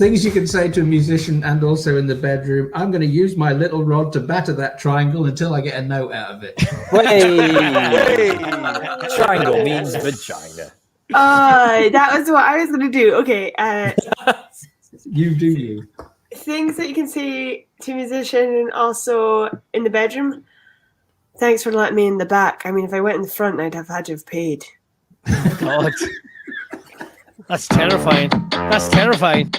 things you can say to a musician and also in the bedroom. I'm going to use my little rod to batter that triangle until I get a note out of it. Hey! Triangle means vagina. That was what I was going to do. Okay. You do you. Things that you can say to a musician and also in the bedroom. Thanks for letting me in the back. I mean, if I went in the front, I'd have had to have paid. Oh, God. That's terrifying. That's terrifying.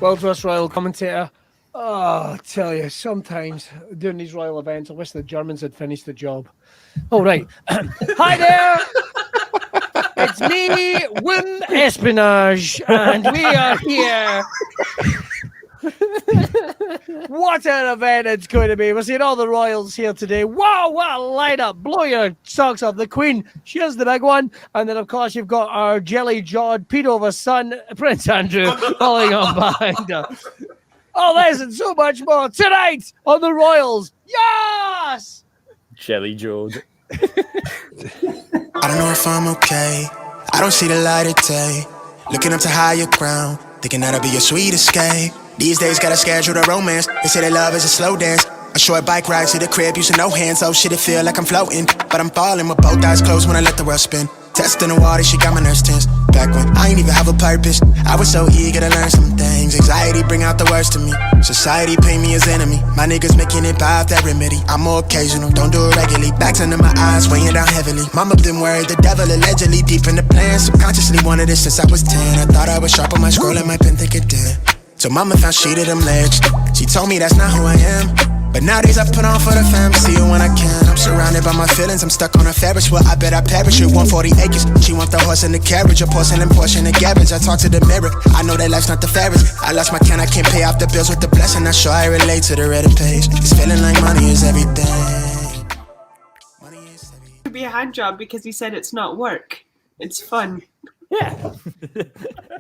World-class royal commentator. Oh, I tell you, sometimes during these royal events, I wish the Germans had finished the job. All right. Hi there. It's me, Wim Espionage, and we are here. What an event it's going to be. We're seeing all the royals here today. Wow, what a lineup. Blow your socks off. The Queen, she's the big one. And then, of course, you've got our jelly-jawed pedo of a son, Prince Andrew, following on behind her. All this and so much more tonight on the Royals. Yes! Jelly-jawed. I don't know if I'm okay. I don't see the light of day. Looking up to higher ground, thinking that'll be your sweet escape. These days gotta schedule the romance. They say that love is a slow dance. A short bike ride to the crib using no hands. Oh shit, it feel like I'm floating, but I'm falling with both eyes closed when I let the world spin. Testing the water, she got my nerves tense. Back when I ain't even have a purpose, I was so eager to learn some things. Anxiety bring out the worst in me. Society paint me as enemy. My niggas making it by that remedy. I'm more occasional, don't do it regularly. Backs under my eyes, weighing down heavily. Mama been worried, the devil allegedly deep in the plan. Subconsciously wanted it since I was 10. I thought I was sharp on my scroll and my pen think it did. So mama found shit of them legs. She told me that's not who I am. But nowadays I put on for the fam, see you when I can. I'm surrounded by my feelings, I'm stuck on a Ferris wheel. I bet I perish with 140 acres. She want the horse and the carriage, a porcelain portion of garbage. I talk to the mirror, I know that life's not the fairest. I lost my can, I can't pay off the bills with the blessing. I'm sure I relate to the Reddit page. It's feeling like money is everything. It could be a hand job because he said it's not work. It's fun. Yeah.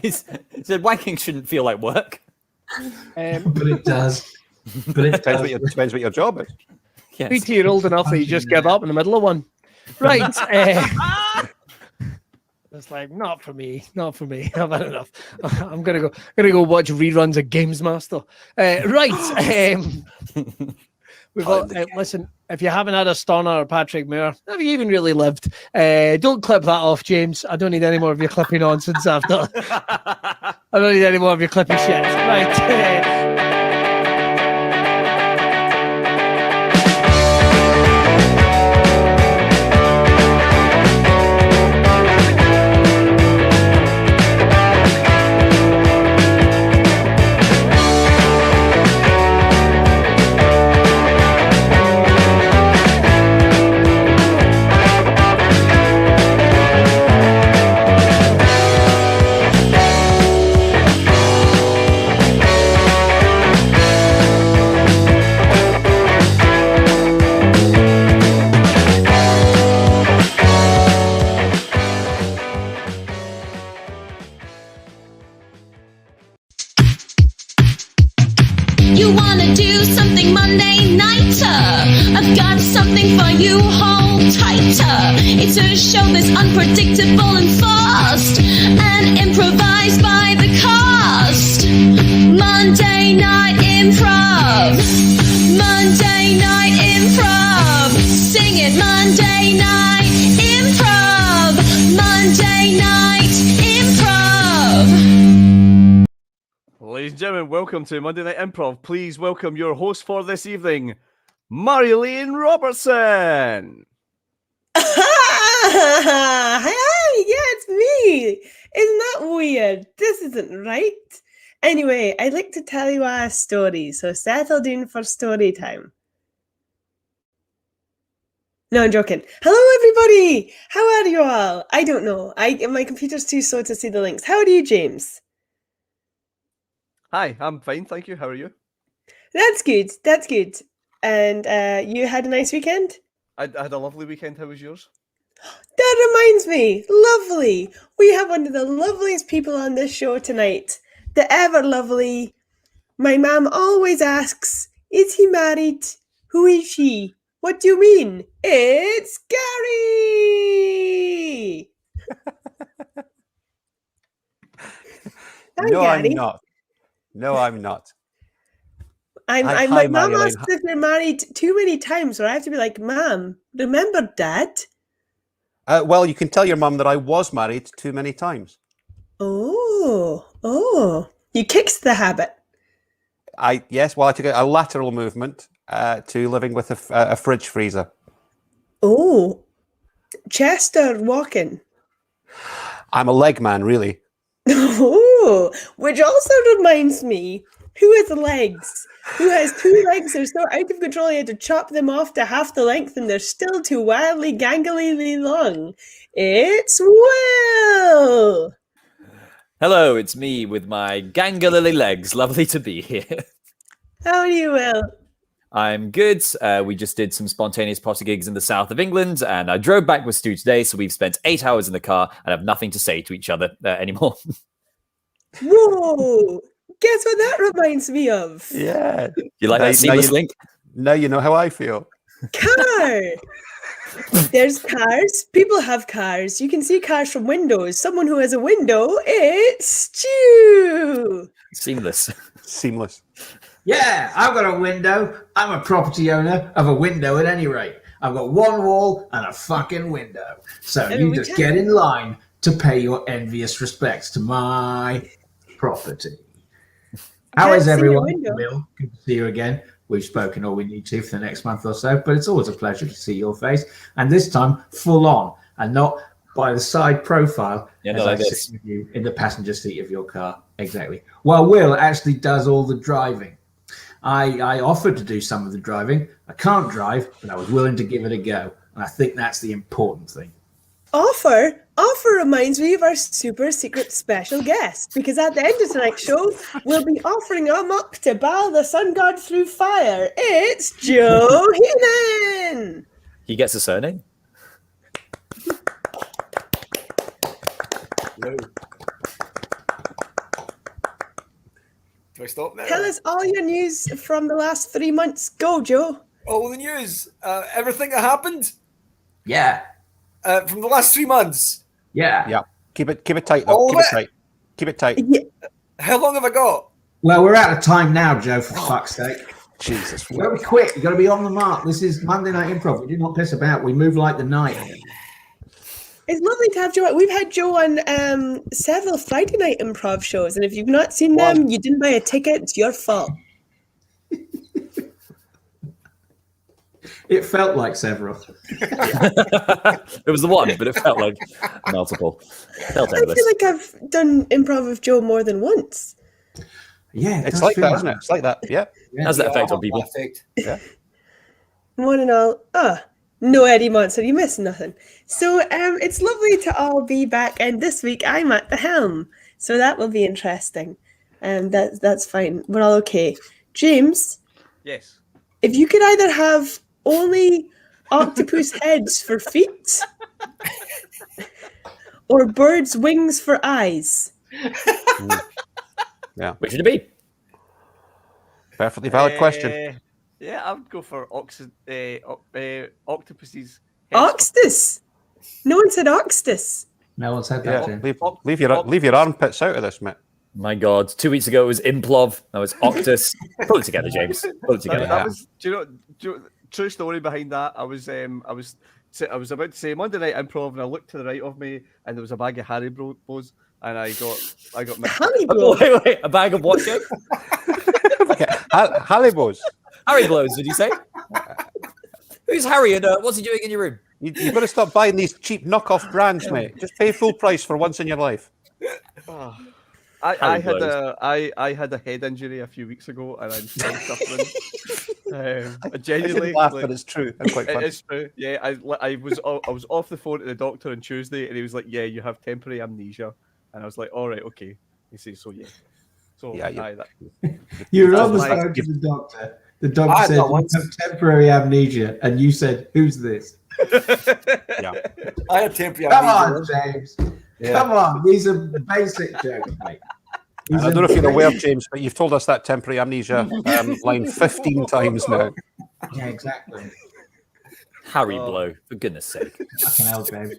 He said wanking shouldn't feel like work. But it does. But it depends what your job is. Yes. Wait till you're old enough that you just give up in the middle of one. Right. It's like, not for me. I've had enough. I'm gonna go watch reruns of Games Master. Right. We've got, listen, if you haven't had a Stonor or Patrick Moore, have you even really lived? Don't clip that off, James. I don't need any more of your clippy nonsense after. I don't need any more of your clippy shit. Right. You wanna do something Monday nighter? I've got something for you, hold tighter. It's a show that's unpredictable and fast, and improvised by the cast. Monday Night Improv. Monday Night Improv. Sing it, Monday Night Improv. Monday Night Improv. Ladies and gentlemen, welcome to Monday Night Improv. Please welcome your host for this evening, Marjolein Robertson. Hi. Yeah, it's me. Isn't that weird? This isn't right. Anyway, I'd like to tell you a story, so settle down for story time. No, I'm joking. Hello, everybody. How are you all? I don't know. My computer's too slow to see the links. How are you, James? Hi, I'm fine, thank you. How are you? That's good. That's good. And you had a nice weekend? I had a lovely weekend. How was yours? That reminds me. Lovely. We have one of the loveliest people on this show tonight. The ever lovely. My mum always asks, is he married? Who is she? What do you mean? It's Gary! Hi, No, Gary. I'm not. No, I'm not. My Hi, mum Marjolein. asks if you're married too many times, or I have to be like, Mum, remember Dad? Well, you can tell your mum that I was married too many times. Oh. You kicked the habit. Yes, well, I took a lateral movement to living with a fridge freezer. Oh. Chester walking. I'm a leg man, really. Oh, which also reminds me, who has legs? Who has two legs that are so out of control you had to chop them off to half the length and they're still too wildly gangly long? It's Will! Hello, it's me with my gangly legs. Lovely to be here. How are you, Will? I'm good. We just did some spontaneous potty gigs in the south of England, and I drove back with Stu today, so we've spent 8 hours in the car and have nothing to say to each other anymore. Whoa! Guess what that reminds me of? Yeah. You like that seamless link? Now you know how I feel. Car! There's cars. People have cars. You can see cars from windows. Someone who has a window, it's Stu! Seamless. Seamless. Yeah, I've got a window. I'm a property owner of a window at any rate. I've got one wall and a fucking window. So you just get in line to pay your envious respects to my property. How is everyone? Will, good to see you again. We've spoken all we need to for the next month or so, but it's always a pleasure to see your face. And this time, full on and not by the side profile as I sit with you in the passenger seat of your car. Exactly. Well, Will actually does all the driving. I offered to do some of the driving. I can't drive, but I was willing to give it a go. And I think that's the important thing. Offer reminds me of our super secret special guest, because at the end of tonight's show, we'll be offering them up to bow the sun god through fire. It's Joe Heenan! He gets a surname? No. Do I stop now? Tell us all your news from the last 3 months. Go, Joe. All the news. Everything that happened Yeah. from the last 3 months. Yeah. Yeah. Keep it tight, though. All Keep of it it? tight. Keep it tight. Yeah. How long have I got? Well, we're out of time now, Joe, for fuck's sake. Jesus. You've got to be quick. You've got to be on the mark. This is Monday Night Improv. We do not piss about. We move like the night. It's lovely to have Joe. We've had Joe on several Friday night improv shows, and if you've not seen them, you didn't buy a ticket, it's your fault. It felt like several. It was the one, but it felt like multiple. Felt I endless. feel like I've done improv with Joe more than once. Yeah, It's like that, isn't it? It's like that. Yeah. How's that effect on people? Yeah. One and all. No Eddie Monson, you missed nothing. So it's lovely to all be back, and this week I'm at the helm, so that will be interesting. That's fine. We're all okay. James, Yes. if you could either have only octopus heads for feet or birds' wings for eyes. Yeah. Which would it be? Perfectly valid question. Yeah, I would go for octopuses. Oxtus. No one said oxtus. No one said that. Yeah. Jim. Leave your armpits out of this, mate. My God. 2 weeks ago it was Improv. Now it's Octus. Pull it together, James. Pull it together. That was, do you know, true story behind that. I was about to say Monday Night Improv, and I looked to the right of me, and there was a bag of Haribos, and I got mixed. Haribo. Wait. A bag of what, Jake? Halibos. Harry blows, did you say? Who's Harry, and what's he doing in your room? You've got to stop buying these cheap knockoff brands, mate. Just pay full price for once in your life. I had a head injury a few weeks ago, and I'm still suffering. I Genuinely, shouldn't laugh, but it's true. I'm quite funny. it is true. Yeah, I was off the phone to the doctor on Tuesday, and he was like, "Yeah, you have temporary amnesia," and I was like, "All right, okay." He says, "So yeah, so Yeah, You were on the That's phone to the doctor. The doctor said, "You have temporary amnesia," and you said, "Who's this?" Yeah. I had temporary Come amnesia. on, James. Yeah. Come on. These are basic jokes, mate. I don't know if you're aware, James, but you've told us that temporary amnesia line 15 times now. Yeah, exactly. Harry Blow, for goodness sake. Fucking hell, James.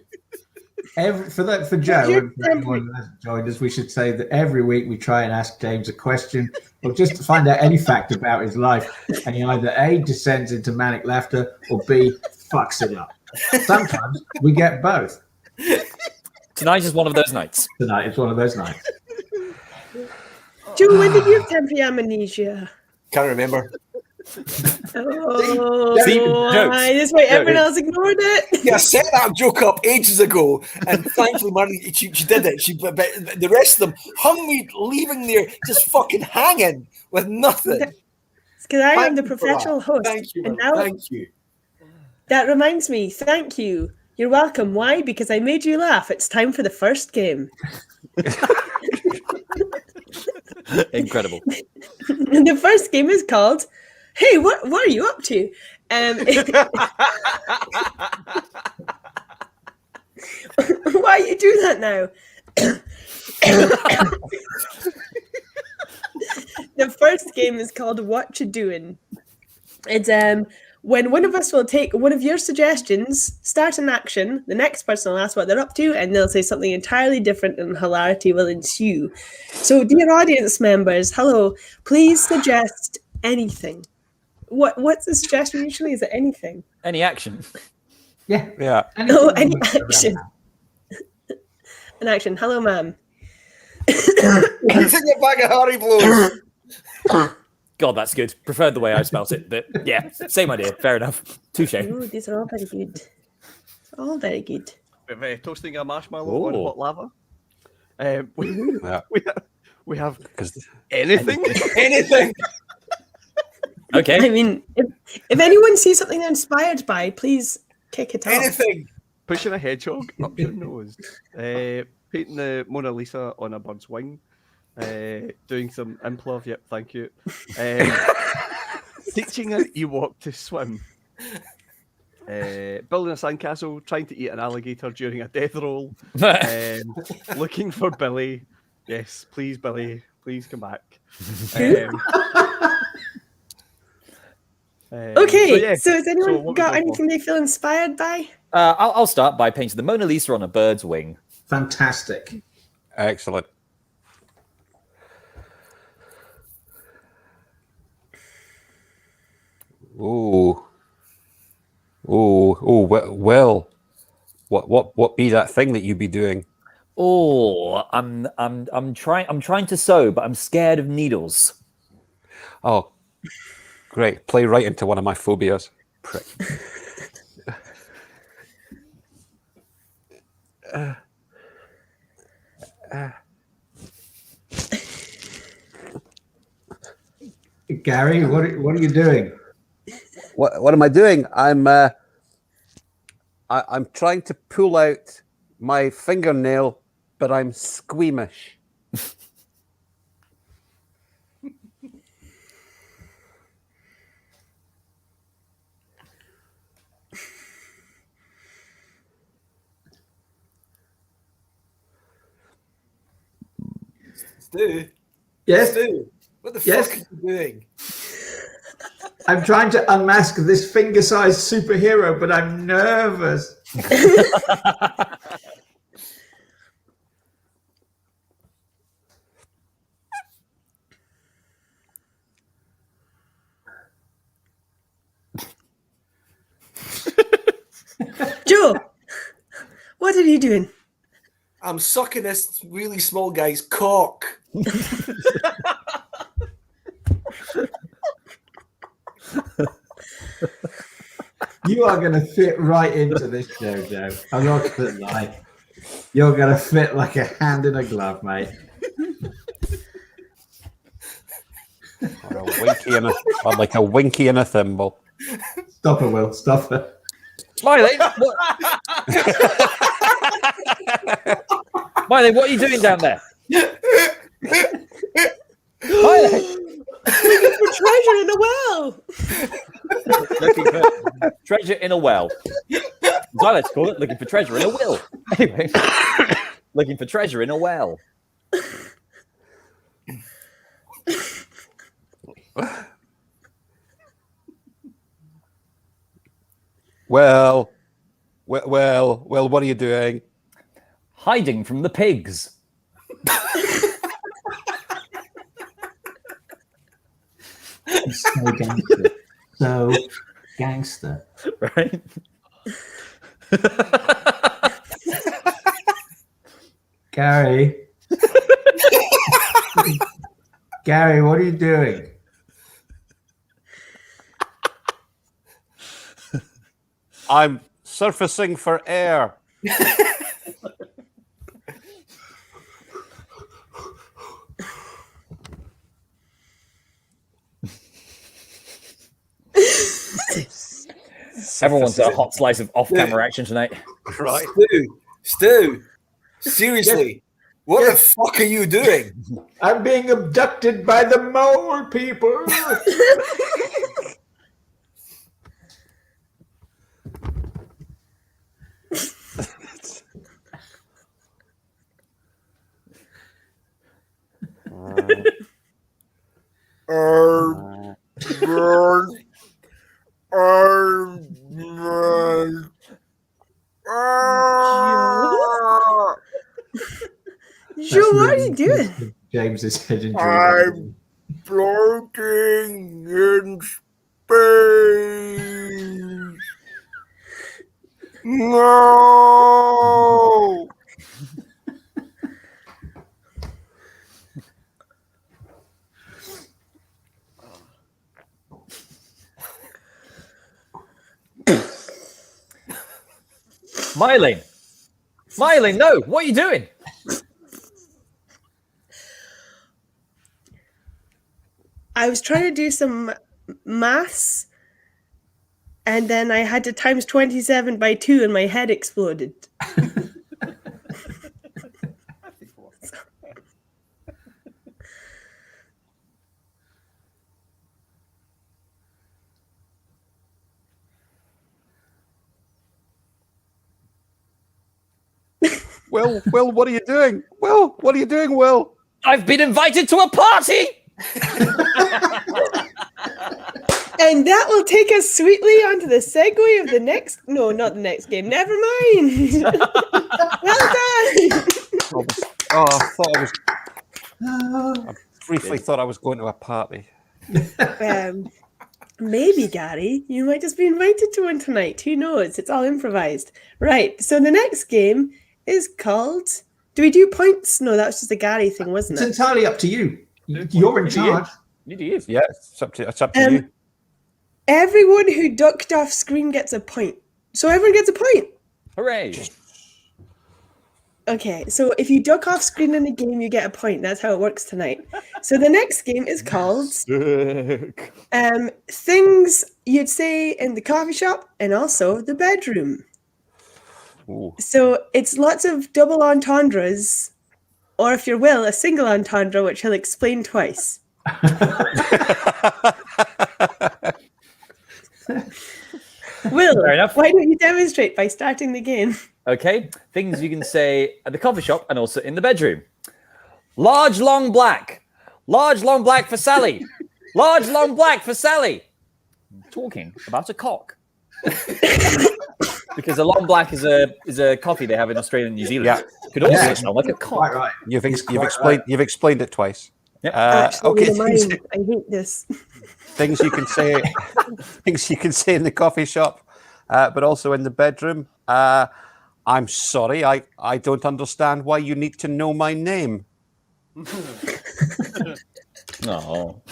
For Joe and for anyone who hasn't joined us, we should say that every week we try and ask James a question or just to find out any fact about his life, and he either A, descends into manic laughter, or B, fucks it up. Sometimes we get both. Tonight is one of those nights. Tonight is one of those nights. Joe, when did you have temporary amnesia? Can't remember. Oh, jokes. that's why everyone else ignored it. Yeah, I set that joke up ages ago, and thankfully, Marjolein, she did it. But the rest of them hung me, leaving there, just fucking hanging with nothing. It's because I am Thank the you for professional that. host. Thank you. And now Thank you. that reminds me. Thank you. You're welcome. Why? Because I made you laugh. It's time for the first game. Incredible. The first game is called "Hey, what are you up to?" Why you do that now? The first game is called "What You Doing." It's when one of us will take one of your suggestions, start an action, the next person will ask what they're up to, and they'll say something entirely different, and hilarity will ensue. So, dear audience members, hello, please suggest anything. What's the suggestion usually? Is it anything? Any action? Yeah. Yeah. No, any action. An action. Hello, ma'am. Anything a bag of Harry blows. God, that's good. Preferred the way I spelt it, but yeah, same idea. Fair enough. Touche. Oh, these are all very good. All very good. We're toasting a marshmallow on hot lava. We have anything. Anything. Okay. I mean, if anyone sees something they're inspired by, please kick it off. Anything. Pushing a hedgehog up your nose. Painting the Mona Lisa on a bird's wing. Doing some improv. Yep, thank you. Teaching an Ewok to swim. Building a sandcastle. Trying to eat an alligator during a death roll. Looking for Billy. Yes, please, Billy. Please come back. Okay, so has anyone got anything they feel inspired by? I'll start by painting the Mona Lisa on a bird's wing. Fantastic. Excellent. Oh, well. What be that thing that you be doing? Oh, I'm trying to sew, but I'm scared of needles. Oh, great. Play right into one of my phobias. Prick. Gary, what are you doing? What am I doing? I'm trying to pull out my fingernail, but I'm squeamish. Stu? Yes? Stu, what the Yes? fuck are you doing? I'm trying to unmask this finger-sized superhero, but I'm nervous. Joe, what are you doing? I'm sucking this really small guy's cock. You are going to fit right into this show, Joe. I'm not going to lie. You're going to fit like a hand in a glove, mate. Or like a winky in a thimble. Stop her, Will. Stop her. Miley, Miley, what are you doing down there? Miley, Looking for treasure in a well. looking for treasure in a well. As I like to call it, looking for treasure in a will. Anyway, looking for treasure in a well. Well, what are you doing? Hiding from the pigs. So gangster. So gangster. Right? Gary. Gary, what are you doing? I'm surfacing for air. Everyone's a hot slice of off-camera action tonight. Right. Stu, seriously, what the fuck are you doing? I'm being abducted by the mole people. Joe, what are you doing? James is heading. I'm floating in space. No. Miley, no! What are you doing? I was trying to do some maths, and then I had to times 27 by 2, and my head exploded. Will, what are you doing? Will, what are you doing, Will? I've been invited to a party! And that will take us sweetly onto the segue of the next... No, not the next game. Never mind. Well done. I briefly thought I was going to a party. Maybe, Gary, you might just be invited to one tonight. Who knows? It's all improvised. Right, so the next game is called... Do we do points? No, that was just a Gary thing, wasn't it? It's entirely up to you. You're in charge. It is. Yeah, it's up to you. Everyone who ducked off screen gets a point. So everyone gets a point. Hooray! Okay, so if you duck off screen in a game, you get a point. That's how it works tonight. So the next game is called Things You'd Say in the Coffee Shop and also the Bedroom. Ooh. So it's lots of double entendres, or if you're Will, a single entendre, which he'll explain twice. Will, Fair enough. why don't you demonstrate by starting the game? Okay, things you can say at the coffee shop and also in the bedroom. Large, long black. Large, long black for Sally. Large, long black for Sally. I'm talking about a cock. Because a long black is a coffee they have in Australia and New Zealand. Yeah. Could also smell like a cock. Quite right. You've explained it twice. Yep. Actually, Okay, never mind. I hate this. things you can say in the coffee shop, but also in the bedroom. I'm sorry, I don't understand why you need to know my name. No.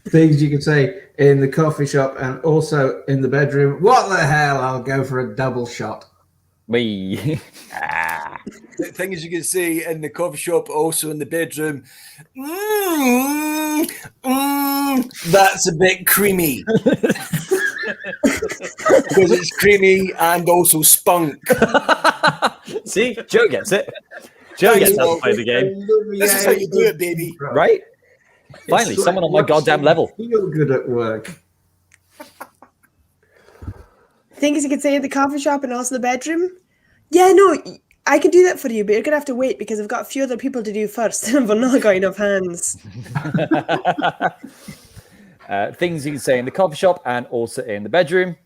Things you can say in the coffee shop and also in the bedroom. What the hell? I'll go for a double shot. Me. Things you can say in the coffee shop, also in the bedroom. That's a bit creamy. Because it's creamy and also spunk. See, Joe gets it. Joe gets how to play the game. This is how you do it, baby. Right? Finally, It's someone like on my goddamn level. Feel good at work. Things you could say in the coffee shop and also the bedroom. Yeah, no, I could do that for you, but you're gonna have to wait because I've got a few other people to do first, and I've not got enough hands. Things you can say in the coffee shop and also in the bedroom.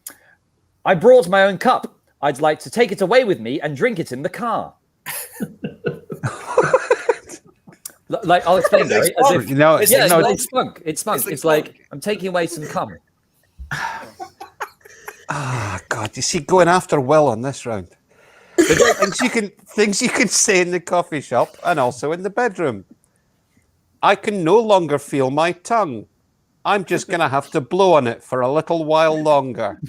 I brought my own cup. I'd like to take it away with me and drink it in the car. Like, I'll explain, Gary. As if, it's spunk. It's spunk. It's like I'm taking away some cum. Ah, God, you see, going after Will on this round. Things you can say in the coffee shop and also in the bedroom. I can no longer feel my tongue. I'm just going to have to blow on it for a little while longer.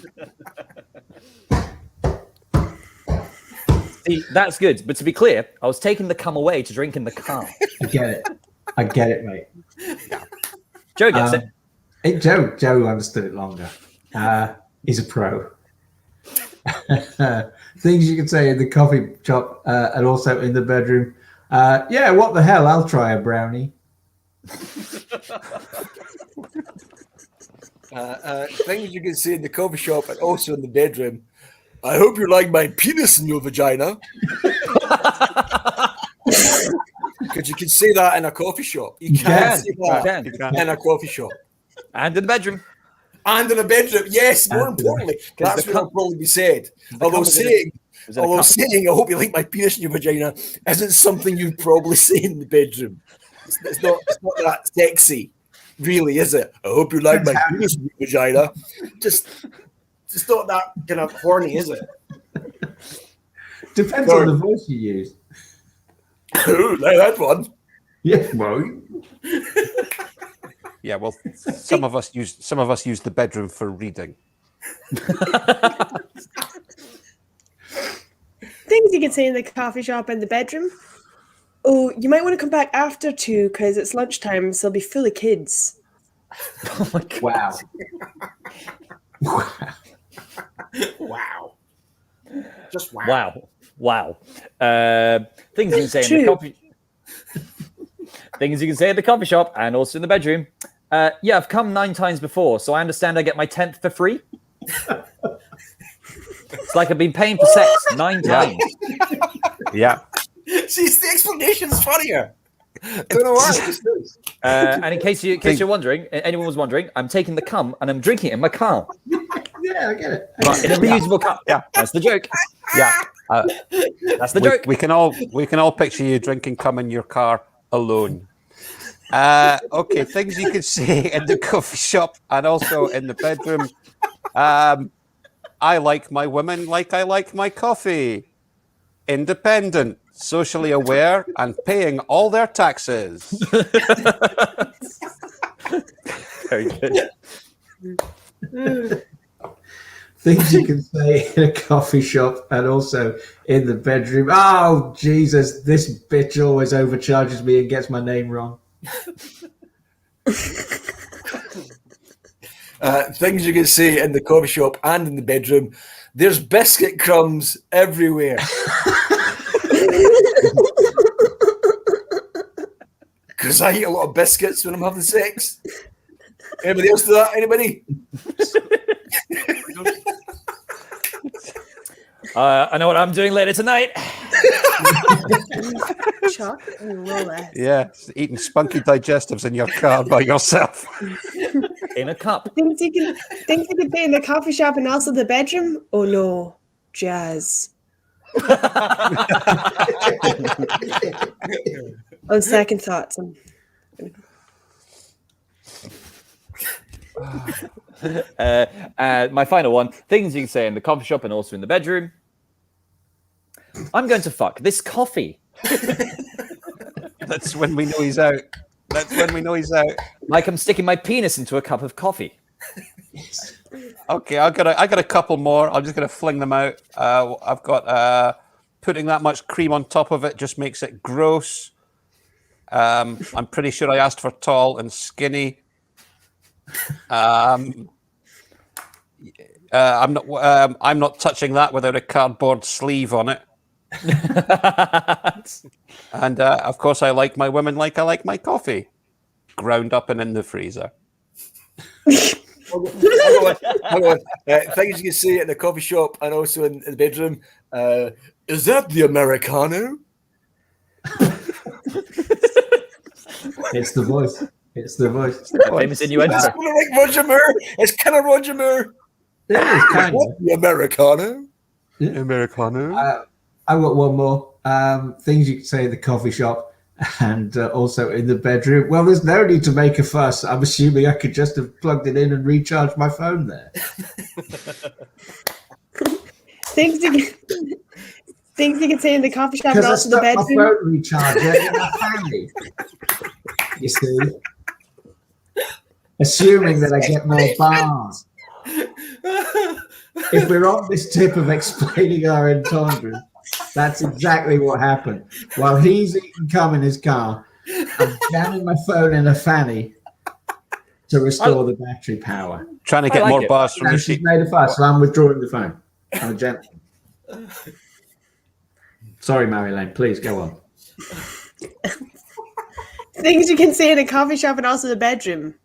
See, that's good. But to be clear, I was taking the cum away to drink in the car. I get it, mate. Joe gets it. Joe understood it longer. He's a pro. Things you can say in the coffee shop and also in the bedroom. Yeah, what the hell? I'll try a brownie. Things you can say in the coffee shop and also in the bedroom. I hope you like my penis in your vagina. Because you can say that in a coffee shop. You can't say that in a coffee shop. And in the bedroom. And in a bedroom, yes, more importantly. That's what will probably be said. Although saying, I hope you like my penis in your vagina isn't something you'd probably say in the bedroom. It's not that sexy, really, is it? I hope you like my penis in your vagina. It's not that kind of horny, is it? Depends on the voice you use. Oh, like that one. Yeah, well. Yeah, well, some of us use the bedroom for reading. Things you can say in the coffee shop and the bedroom. Oh, you might want to come back after 2 because it's lunchtime, so they'll be full of kids. Oh my God. Wow. Wow. Just wow. Wow. Things you can say in the coffee. Things you can say at the coffee shop and also in the bedroom. Yeah, I've come 9 times before, so I understand I get my 10th for free. It's like I've been paying for sex 9 times. Yeah. See, the explanation's funnier. I don't know why. And in case you're wondering, anyone was wondering, I'm taking the cum and I'm drinking it in my car. Yeah, I get it. But in a reusable cup. Yeah, that's the joke. Yeah. That's the joke. We can all picture you drinking cum in your car alone. Okay, things you can say in the coffee shop and also in the bedroom. I like my women like I like my coffee. Independent, socially aware, and paying all their taxes. Very good. Things you can say in a coffee shop and also in the bedroom. Oh, Jesus, this bitch always overcharges me and gets my name wrong. Things you can say in the coffee shop and in the bedroom. There's biscuit crumbs everywhere. Because I eat a lot of biscuits when I'm having sex. Anybody else do that? Anybody? I know what I'm doing later tonight. Chocolate and roller. Yeah, eating spunky digestives in your car by yourself. In a cup. Things you can say in the coffee shop and also the bedroom. Oh no, jazz. On second thoughts, my final one. Things you can say in the coffee shop and also in the bedroom. I'm going to fuck this coffee. That's when we know he's out. That's when we know he's out. Like I'm sticking my penis into a cup of coffee. Okay, I got a couple more. I'm just gonna fling them out. I've got putting that much cream on top of it just makes it gross. I'm pretty sure I asked for tall and skinny. I'm not touching that without a cardboard sleeve on it. And of course, I like my women like I like my coffee, ground up and in the freezer. Hang on. Things you can say in the coffee shop and also in the bedroom. Is that the Americano? It's the voice. It's the voice. Famous innuendo. It's kind of like Roger Moore. It's kind of Roger Moore. It is kind of. The Americano. Americano. I've got one more. Things you can say in the coffee shop and also in the bedroom. Well, there's no need to make a fuss. I'm assuming I could just have plugged it in and recharged my phone there. Things you can say in the coffee shop and also the bedroom. My phone recharger in my family. You see? Assuming that I get more bars. If we're on this tip of explaining our entendre, that's exactly what happened. While he's eating cum in his car, I'm jamming my phone in a fanny to restore the battery power. Trying to get more bars from you. She's made a fuss, so I'm withdrawing the phone. I'm a gentleman. Sorry, Marjolein, please go on. Things you can say in a coffee shop and also the bedroom.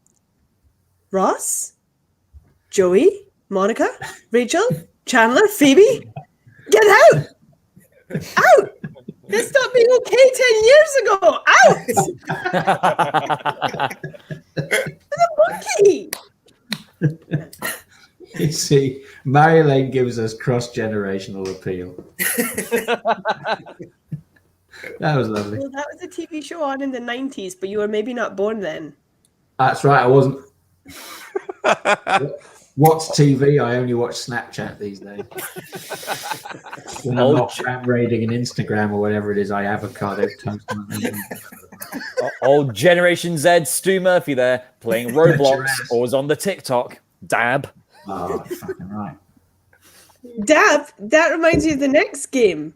Ross, Joey, Monica, Rachel, Chandler, Phoebe, get out! Out! This stopped being okay 10 years ago. Out! The monkey. You see, Marjolein gives us cross-generational appeal. That was lovely. Well, that was a TV show on in the 90s, but you were maybe not born then. That's right, I wasn't. What's TV? I only watch Snapchat these days. When I'm not raiding an Instagram or whatever it is, I avocado toast. Old Generation Z Stu Murphy there playing Roblox or was on the TikTok. Dab. Oh, fucking right. Dab, that reminds me of the next game.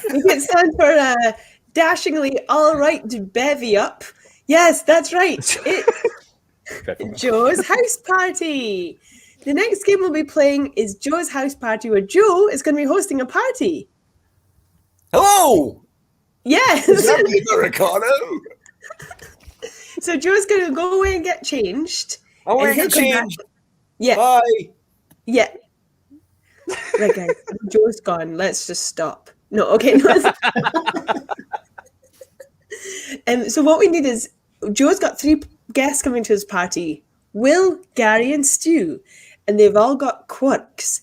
It stands for dashingly all right to bevy up. Yes, that's right. It's Joe's House Party. The next game we'll be playing is Joe's House Party, where Joe is going to be hosting a party. Hello! Yes! Is that the Americano? So Joe's going to go away and get changed. I want to get changed. Yeah. Bye. Yeah. Right, guys. Joe's gone. Let's just stop. No, okay. So what we need is Joe's got 3 guests coming to his party. Will, Gary, and Stu. And they've all got quirks.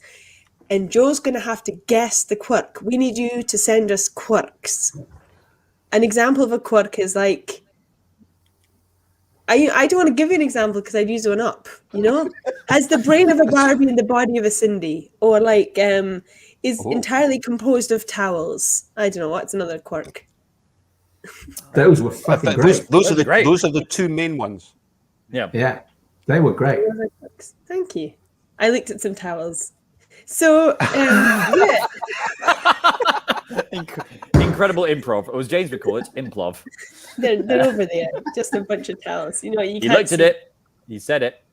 And Joe's going to have to guess the quirk. We need you to send us quirks. An example of a quirk is like... I don't want to give you an example because I'd use one up, you know? Has the brain of a Barbie and the body of a Cindy. Or like, is entirely composed of towels. I don't know, what's another quirk? Those were fucking great. Those are the 2 main ones. Yeah. Yeah, they were great. Thank you. I looked at some towels. So, yeah. Incredible improv. It was James would call it improv. They're over there. Just a bunch of towels. You know, you He looked at it. He said it.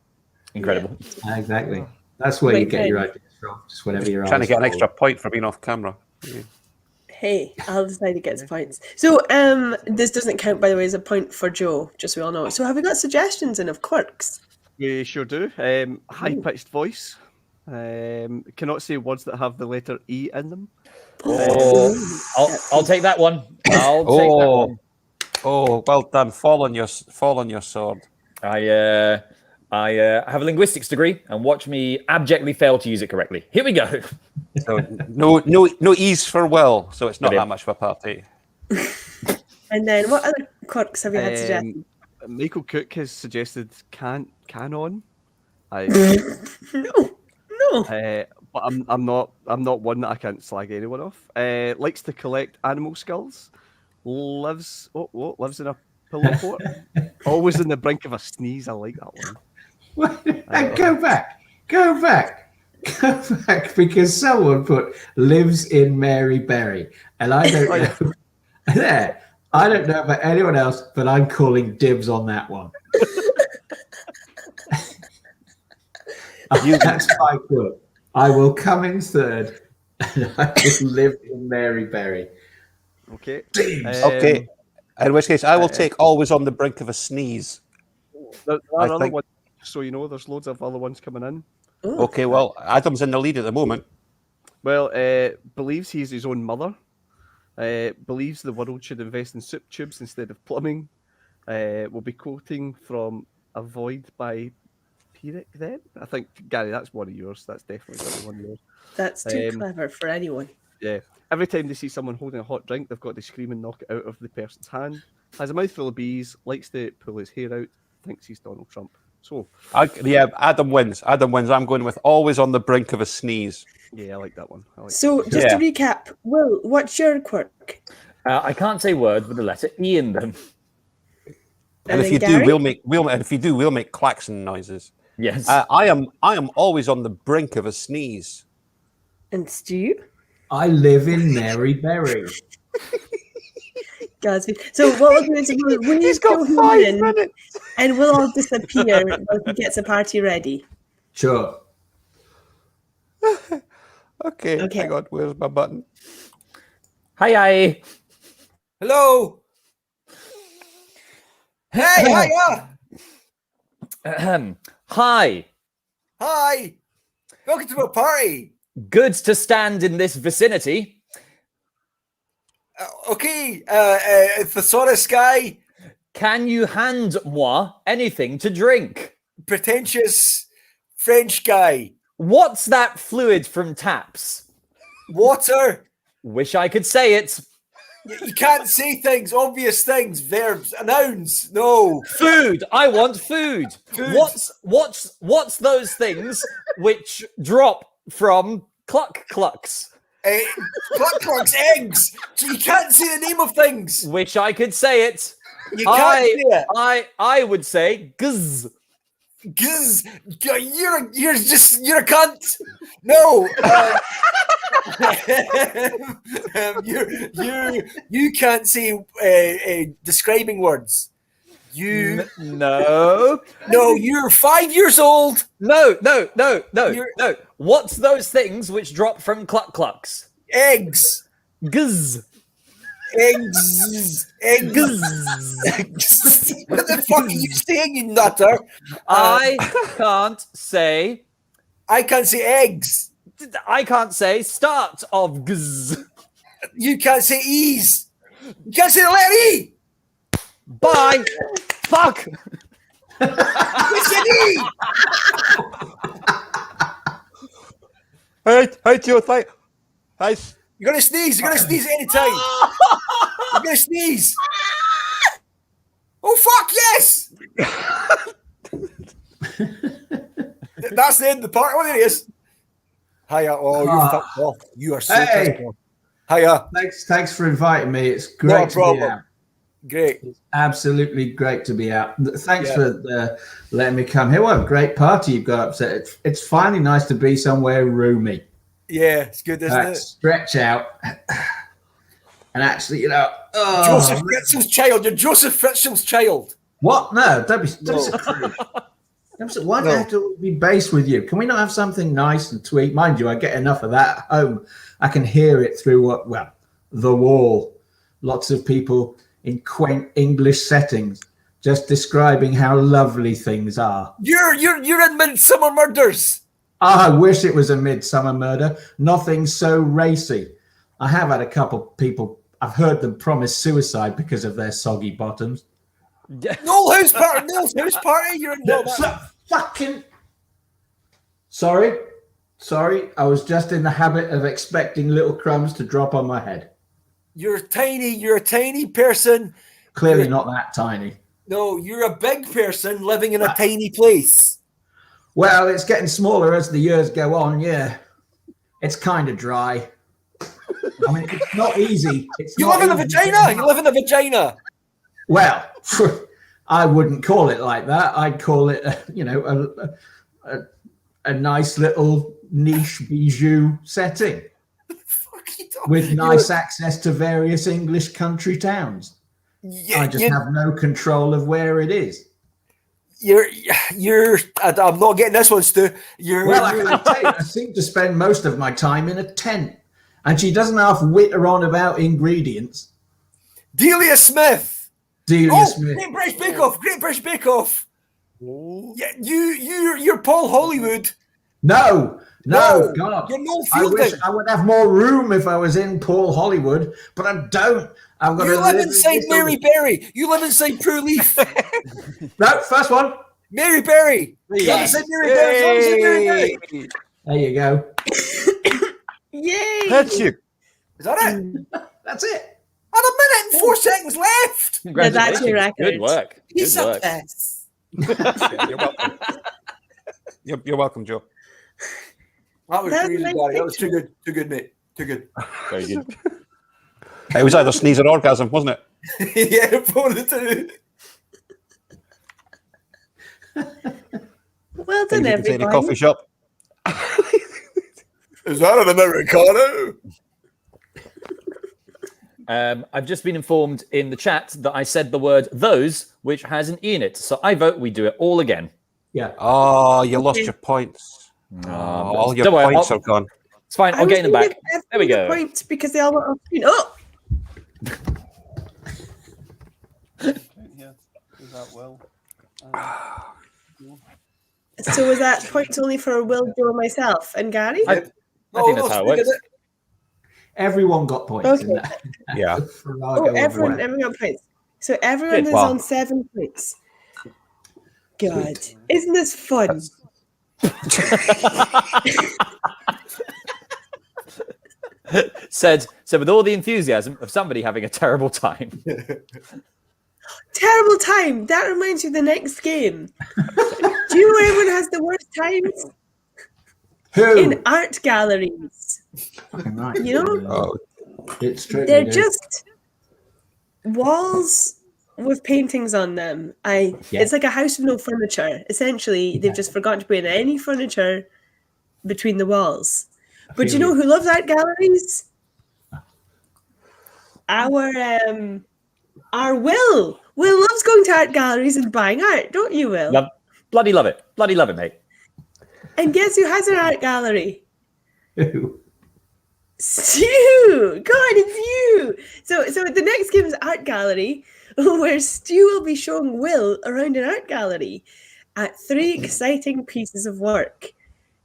Incredible. Yeah. Exactly. That's where you get your ideas from. Just whatever you're trying to get an extra point for being off camera. Hey, I'll decide who gets points. So, this doesn't count, by the way, as a point for Joe, just so we all know. So, have we got suggestions in of quirks? We sure do. High-pitched voice. Cannot say words that have the letter E in them. I'll take that one. I'll take that one. Oh, well done. Fall on your sword. I have a linguistics degree, and watch me abjectly fail to use it correctly. Here we go. So no E's for Will, so it's not that much of a party. And then what other quirks have you had suggested? Michael Cook has suggested canon. No. But I'm not one that I can't slag anyone off. Likes to collect animal skulls. lives in a pillow fort. Always in the brink of a sneeze. I like that one. Go back, because someone put lives in Mary Berry, and I don't know. There, I don't know about anyone else, but I'm calling dibs on that one. That's my good. I will come in third, and I will live in Mary Berry. Okay. Okay. In which case, I will take always on the brink of a sneeze. There are other ones, so you know, there's loads of other ones coming in. Ooh. Okay, well, Adam's in the lead at the moment. Well, believes he's his own mother. Believes the world should invest in soup tubes instead of plumbing. We'll be quoting from Avoid by Pyrrhic then. I think, Gary, that's one of yours. That's definitely one of yours. That's too clever for anyone. Yeah. Every time they see someone holding a hot drink, they've got to scream and knock it out of the person's hand. Has a mouthful of bees, likes to pull his hair out, thinks he's Donald Trump. So, Adam wins. I'm going with always on the brink of a sneeze. yeah, I like that one. So, just to recap, Will, what's your quirk? I can't say words with the letter E in them. And if you do, we'll make klaxon noises. Yes. I am always on the brink of a sneeze. And Stu? I live in Mary Berry. So what we'll do is we'll He's got 5 minutes. and we'll all disappear while he gets a party ready. Sure. Okay. Hang on, where's my button? Hi. Hello. Hey, hiya. Hi. Hi. Welcome to my party. Good to stand in this vicinity. Okay, thesaurus guy. Can you hand moi anything to drink? Pretentious French guy. What's that fluid from taps? Water. Wish I could say it. You can't say things, obvious things, verbs, nouns. No. Food. I want food. What's those things which drop from clucks? Clucks, eggs. So you can't say the name of things. Wish I could say it. You can't say it. I would say gz. Gz. You're a cunt. No. You can't say describing words. No. You're 5 years old. No. What's those things which drop from clucks? Eggs. Gz. Eggs. What the fuck are you saying, you nutter? I can't say. I can't say eggs. I can't say start of gz. You can't say ease. You can't say the letter E. Bye. Fuck. It's an E. Hey, Joe, Hi. You're gonna sneeze. You're gonna sneeze anytime. You're gonna sneeze. Oh fuck yes! That's the end of the party. Oh, there he is. Hiya. Oh, you're fucked off. You are so pissed off. Hiya. Thanks for inviting me. It's great to be out. Great. It's absolutely great to be out. Thanks for letting me come here. What a great party you've got upset. It's finally nice to be somewhere roomy. Yeah, it's good, isn't it? Stretch out. And actually, Joseph Fritzl's child. You're Joseph Fritzl's child. What? No, don't be so crude. Why do I have to be based with you? Can we not have something nice and sweet? Mind you, I get enough of that at home. I can hear it through the wall. Lots of people in quaint English settings just describing how lovely things are. You're in Midsummer Murders. I wish it was a Midsummer Murder. Nothing so racy. I have had a couple people, I've heard them promise suicide because of their soggy bottoms. No, whose party? You're in fucking. Sorry. I was just in the habit of expecting little crumbs to drop on my head. You're a tiny person. Clearly not that tiny. No, you're a big person living in a tiny place. Well, it's getting smaller as the years go on, yeah. It's kind of dry. I mean, it's not easy. You live in the vagina. You live in the vagina. Well, I wouldn't call it like that. I'd call it, a nice little niche bijou setting with nice access to various English country towns. I just have no control of where it is. I'm not getting this one, Stu. I seem to spend most of my time in a tent, and she doesn't half witter on about ingredients. Delia Smith. Smith. Great British Bake Off. Great British Bake Off. Oh. Yeah, you're Paul Hollywood. No, God. You're Noel I Fielding. wish I would have more room if I was in Paul Hollywood, but I don't. I've got You live inside Mary Berry. You live inside Prue Leaf. No, first one. Mary Berry. You live inside Mary Berry. There you go. Yay! That's you. Is that it? That's it. And a minute and 4 seconds left. Yeah, that's your record. Good work. He's Good up work. this. You're welcome. You're welcome, Joe. That was That's crazy, nice Gary. That was picture. too good, mate. Too good. Very good. It was either sneeze or orgasm, wasn't it? Yeah, both of the Well done, Take a everybody. coffee shop. Is that an Americano? I've just been informed in the chat that I said the word those, which has an E in it. So I vote we do it all again. Yeah. Oh, you lost your points. All your Don't worry, points are gone. It's fine. I'll get them back. There we go. Points because they all went off screen. Oh! Yeah, is that well? So was that points only for Will, Joe, myself, and Gary? I think that's how it works. Everyone got points in that. Yeah. Everyone got points. So everyone Good. is Wow. on 7 points. God, isn't this fun? said with all the enthusiasm of somebody having a terrible time. Terrible time. That reminds you of the next game. Do you know everyone has the worst times? Who? In art galleries. Fucking right. You know? Oh, It's true. They're they do. just walls with paintings on them. It's like a house with no furniture. Essentially, they've just forgotten to put in any furniture between the walls. But you know who loves art galleries? Our Will. Will loves going to art galleries and buying art, don't you, Will? Bloody love it. Bloody love it, mate. And guess who has an art gallery? Who? Stu! God, it's you! So the next game is art gallery, where Stu will be showing Will around an art gallery at 3 exciting pieces of work.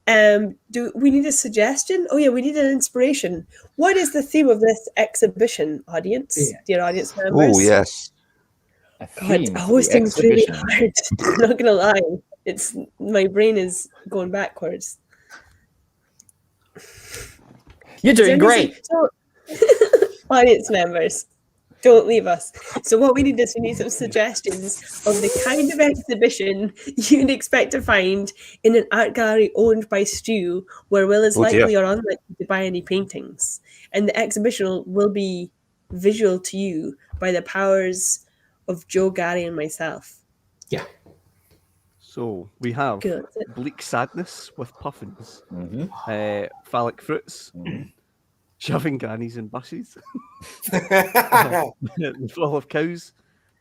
Do we need a suggestion? Oh yeah, we need an inspiration. What is the theme of this exhibition, audience? Yeah. Dear audience members? oh yes. God, hosting's really hard. I'm not gonna lie. It's my brain is going backwards. You're doing great. So, audience members, don't leave us. So what we need is we need some suggestions of the kind of exhibition you'd expect to find in an art gallery owned by Stu, where Will is likely or unlikely to buy any paintings. And the exhibition will be visual to you by the powers of Joe, Gary, and myself. Yeah. So we have Good. bleak sadness with puffins, phallic fruits, shoving grannies in buses, the fall of cows,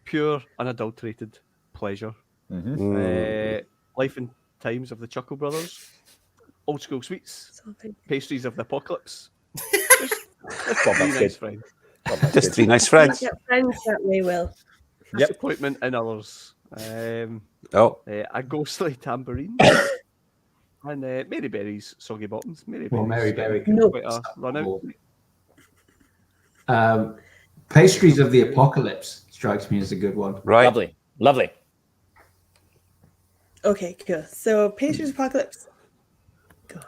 pure unadulterated pleasure, life and times of the Chuckle Brothers, old school sweets, pastries of the apocalypse. Just 3 nice friends. Get friends that way, Will. Disappointment in others. A ghostly tambourine. And Mary Berry's soggy bottoms. Mary Berry's quite a run out. Pastries of the Apocalypse strikes me as a good one. Right. Lovely. Okay, cool. So Pastries Apocalypse. Go.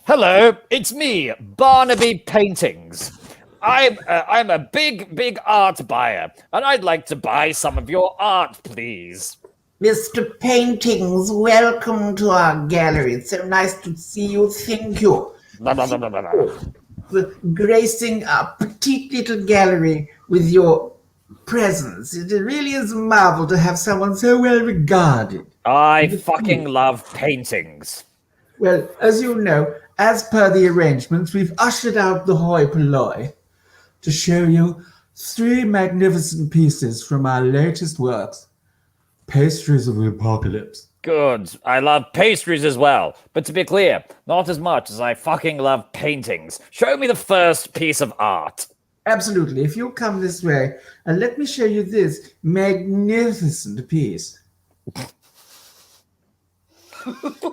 Hello, it's me, Barnaby Paintings. I'm a big art buyer, and I'd like to buy some of your art, please. Mr. Paintings, welcome to our gallery. It's so nice to see you. Thank you. for gracing our petite little gallery with your presence. It really is a marvel to have someone so well regarded. I fucking love paintings. Well, as you know, as per the arrangements, we've ushered out the hoi polloi to show you 3 magnificent pieces from our latest works, Pastries of the Apocalypse. Good. I love pastries as well. But to be clear, not as much as I fucking love paintings. Show me the first piece of art. Absolutely. If you'll come this way, and let me show you this magnificent piece.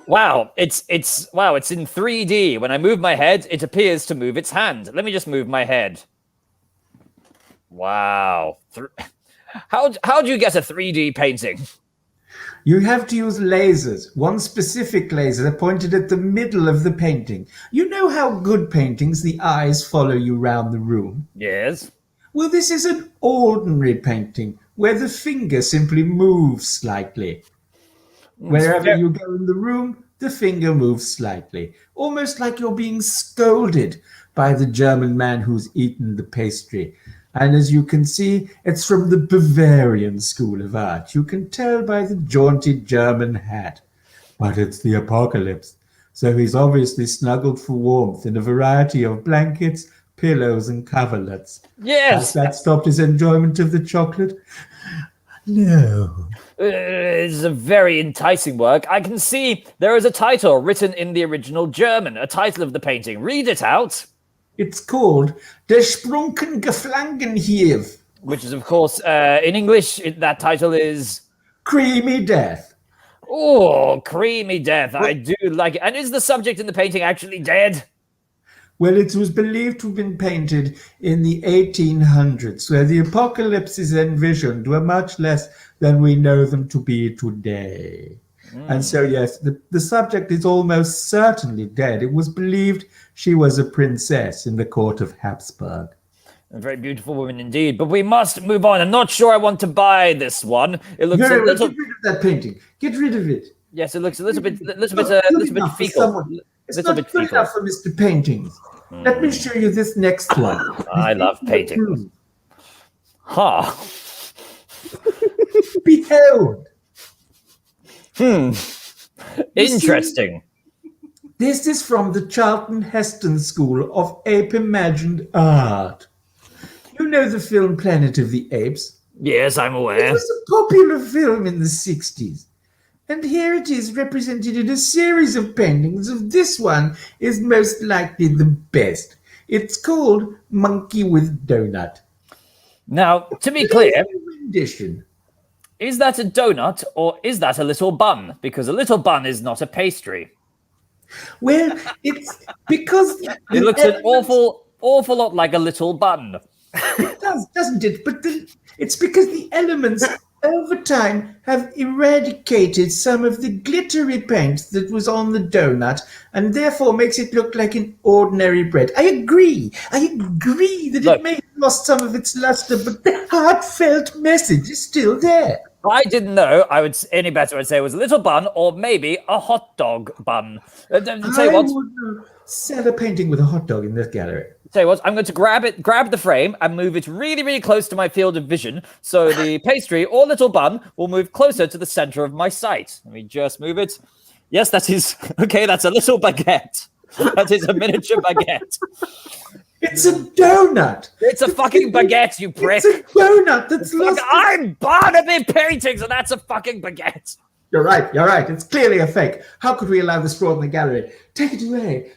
Wow, it's in 3D. When I move my head, it appears to move its hand. Let me just move my head. Wow. How do you get a 3D painting? You have to use lasers, one specific laser pointed at the middle of the painting. You know how good paintings, the eyes follow you round the room? Yes. Well, this is an ordinary painting where the finger simply moves slightly. Wherever you go in the room, the finger moves slightly, almost like you're being scolded by the German man who's eaten the pastry. And as you can see, it's from the Bavarian school of art. You can tell by the jaunty German hat. But it's the apocalypse, so he's obviously snuggled for warmth in a variety of blankets, pillows, and coverlets. Yes! Has that stopped his enjoyment of the chocolate? No. It's a very enticing work. I can see there is a title written in the original German, a title of the painting. Read it out. It's called Der Sprunken Geflangenhief. Which is, of course, in English, that title is... Creamy Death. Oh, Creamy Death. I do like it. And is the subject in the painting actually dead? Well, it was believed to have been painted in the 1800s, where the apocalypses envisioned were much less than we know them to be today. And so, yes, the subject is almost certainly dead. It was believed she was a princess in the court of Habsburg. A very beautiful woman indeed. But we must move on. I'm not sure I want to buy this one. It looks Very a well, little... get rid of that painting. Get rid of it. Yes, it looks a little bit fecal. It's Little not bit good fecal. enough for Mr. Paintings. Let me show you this next one. I love paintings. Huh. Behold. Interesting. This is from the Charlton Heston School of Ape Imagined Art. You know the film Planet of the Apes? Yes, I'm It aware. was a popular film in the 60s. And here it is represented in a series of paintings. Of this one is most likely the best. It's called Monkey with Donut. Now, to be clear, Rendition. is that a donut or is that a little bun? Because a little bun is not a pastry. Well, it's because It looks an awful lot like a little bun. It does, doesn't it? But it's because the elements over time have eradicated some of the glittery paint that was on the donut and therefore makes it look like an ordinary bread. I agree that Look. it may have lost some of its luster, but the heartfelt message is still there. If I didn't know, any better, I'd say it was a little bun or maybe a hot dog bun. Tell you I what, would sell a painting with a hot dog in this gallery. I'm going to grab the frame and move it really, really close to my field of vision. So the pastry or little bun will move closer to the center of my sight. Let me just move it. Yes, that is, okay, that's a little baguette. That is a miniature baguette. It's a donut. It's a fucking baguette, you prick. It's a donut that's lost. I'm Barnaby Paintings and that's a fucking baguette. You're right. It's clearly a fake. How could we allow this fraud in the gallery? Take it away.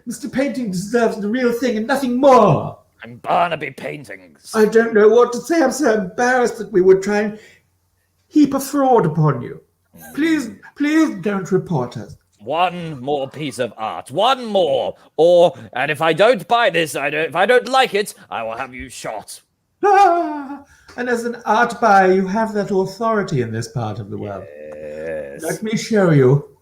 Mr. Painting deserves the real thing and nothing more. I'm Barnaby Paintings. I don't know what to say. I'm so embarrassed that we would try and heap a fraud upon you. Please don't report us. One more piece of art. One more. And if I don't buy this, if I don't like it, I will have you shot. And as an art buyer, you have that authority in this part of the world. Yes. Let me show you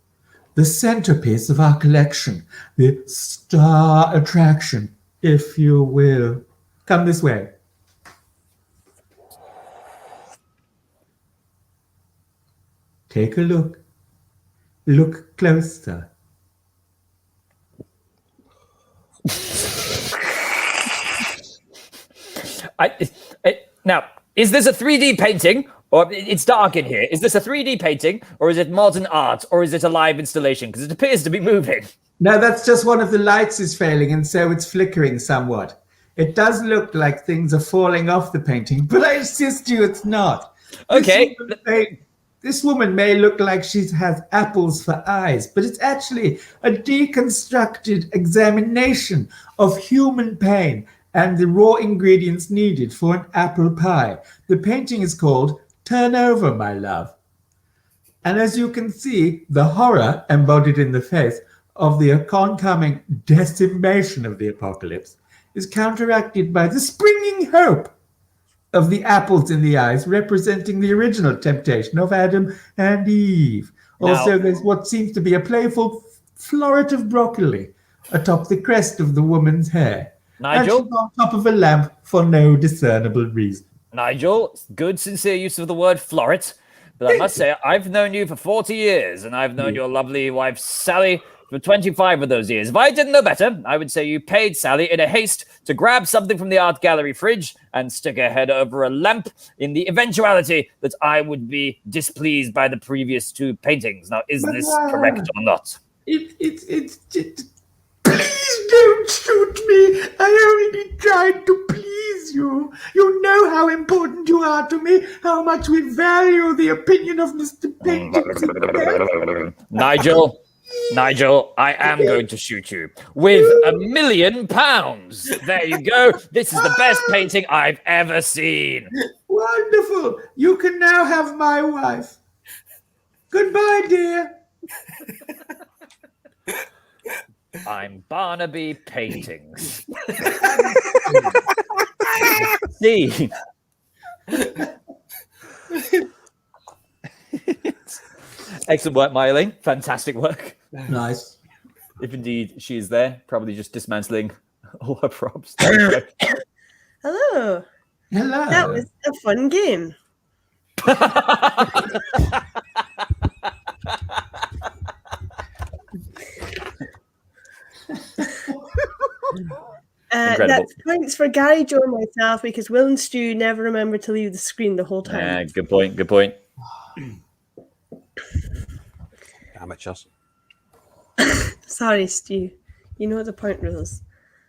the centerpiece of our collection, the star attraction, if you will. Come this way. Take a look. Look closer. Now, is this a 3D painting? Or it's dark in here. Is this a 3D painting, or is it modern art, or is it a live installation? Because it appears to be moving. No, that's just one of the lights is failing, and so it's flickering somewhat. It does look like things are falling off the painting, but I insist you it's not. Okay. This woman may look like she has apples for eyes, but it's actually a deconstructed examination of human pain and the raw ingredients needed for an apple pie. The painting is called Turn Over, My Love. And as you can see, the horror embodied in the face of the oncoming decimation of the apocalypse is counteracted by the springing hope of the apples in the eyes, representing the original temptation of Adam and Eve. Also, there's what seems to be a playful floret of broccoli atop the crest of the woman's hair. Nigel? And she's on top of a lamp for no discernible reason. Nigel, good, sincere use of the word floret. But I must say, I've known you for 40 years, and I've known your lovely wife, Sally, for 25 of those years. If I didn't know better, I would say you paid Sally in a haste to grab something from the art gallery fridge and stick her head over a lamp in the eventuality that I would be displeased by the previous two paintings. Now, is this correct or not? It's please don't shoot me. I only tried to please you. You know how important you are to me, how much we value the opinion of Mr. Paintings. Nigel, I am going to shoot you with £1 million. There you go. This is the best painting I've ever seen. Wonderful. You can now have my wife. Goodbye, dear. I'm Barnaby Paintings. See. Excellent work, Marjolein. Fantastic work. Nice. If indeed she is there, probably just dismantling all her props. Hello. Hello. That was a fun game. That's points for Gary, Joe, and myself because Will and Stu never remember to leave the screen the whole time. Yeah, good point. Good point. Amateurs. Sorry, Stu. You know the point rules.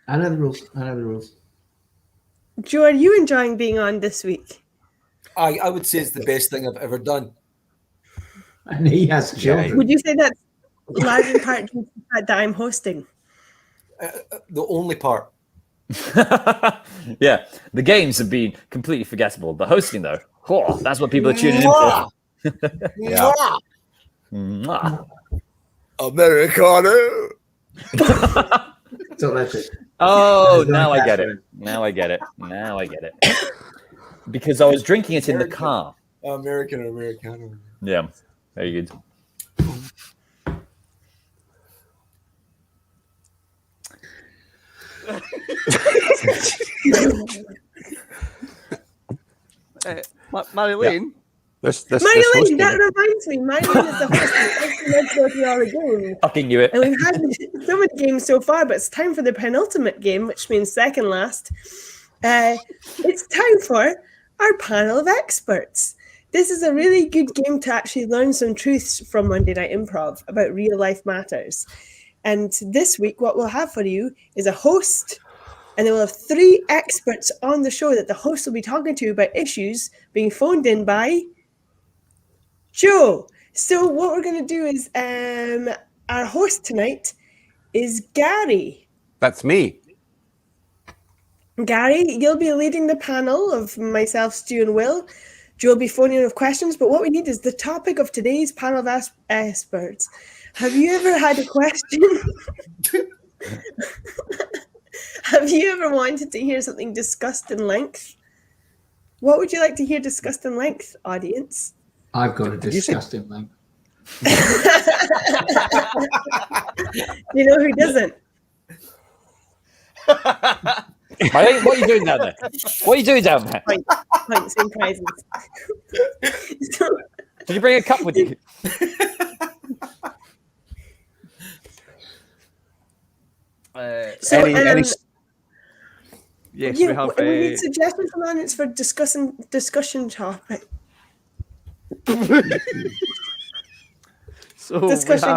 I know the rules. Joe, are you enjoying being on this week? I would say it's the best thing I've ever done. And he has children. Would you say that's large in part due to the fact that I'm hosting? The only part. Yeah, the games have been completely forgettable. The hosting, though, that's what people are tuning in for. Yeah. Americano. So that's it. Oh, now I get it. Because I was drinking it in the car. Americano. Yeah, very good. Marjolein? Marjolein, that reminds me. Marjolein is the host of the game. Fucking knew it. And we've had so many games so far, but it's time for the penultimate game, which means second last. It's time for our panel of experts. This is a really good game to actually learn some truths from Monday Night Improv about real life matters. And this week, what we'll have for you is a host, and then we'll have 3 experts on the show that the host will be talking to about issues being phoned in by Joe. So what we're going to do is our host tonight is Gary. That's me. Gary, you'll be leading the panel of myself, Stu, and Will. Joe will be phoning in with questions, but what we need is the topic of today's panel of experts. Have you ever had a question? Have you ever wanted to hear something discussed in length? What would you like to hear discussed in length, audience? I've got a disgusting length. You know who doesn't? What are you doing down there? What are you doing down there? Points and prizes. Did you bring a cup with you? So, yes, yeah, we have. we need suggestions from audience for discussion topic. So Discussion. we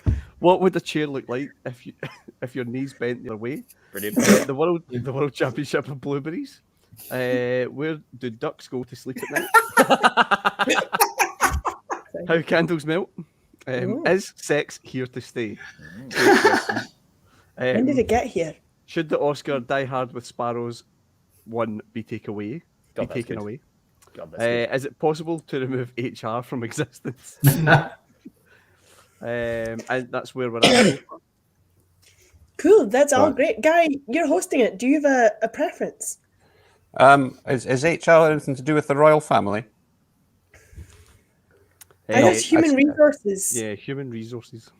have, what would a chair look like if your knees bent the other way? Brilliant. The world championship of blueberries. Where do ducks go to sleep at night? How candles melt. Is sex here to stay? Great question. When did it get here? Should the Oscar Die Hard with Sparrows be taken away? God, Is it possible to remove HR from existence? And that's where we're at. Cool, that's all great. Guy, you're hosting it. Do you have a preference? Is HR anything to do with the royal family? It's human resources. Yeah, human resources.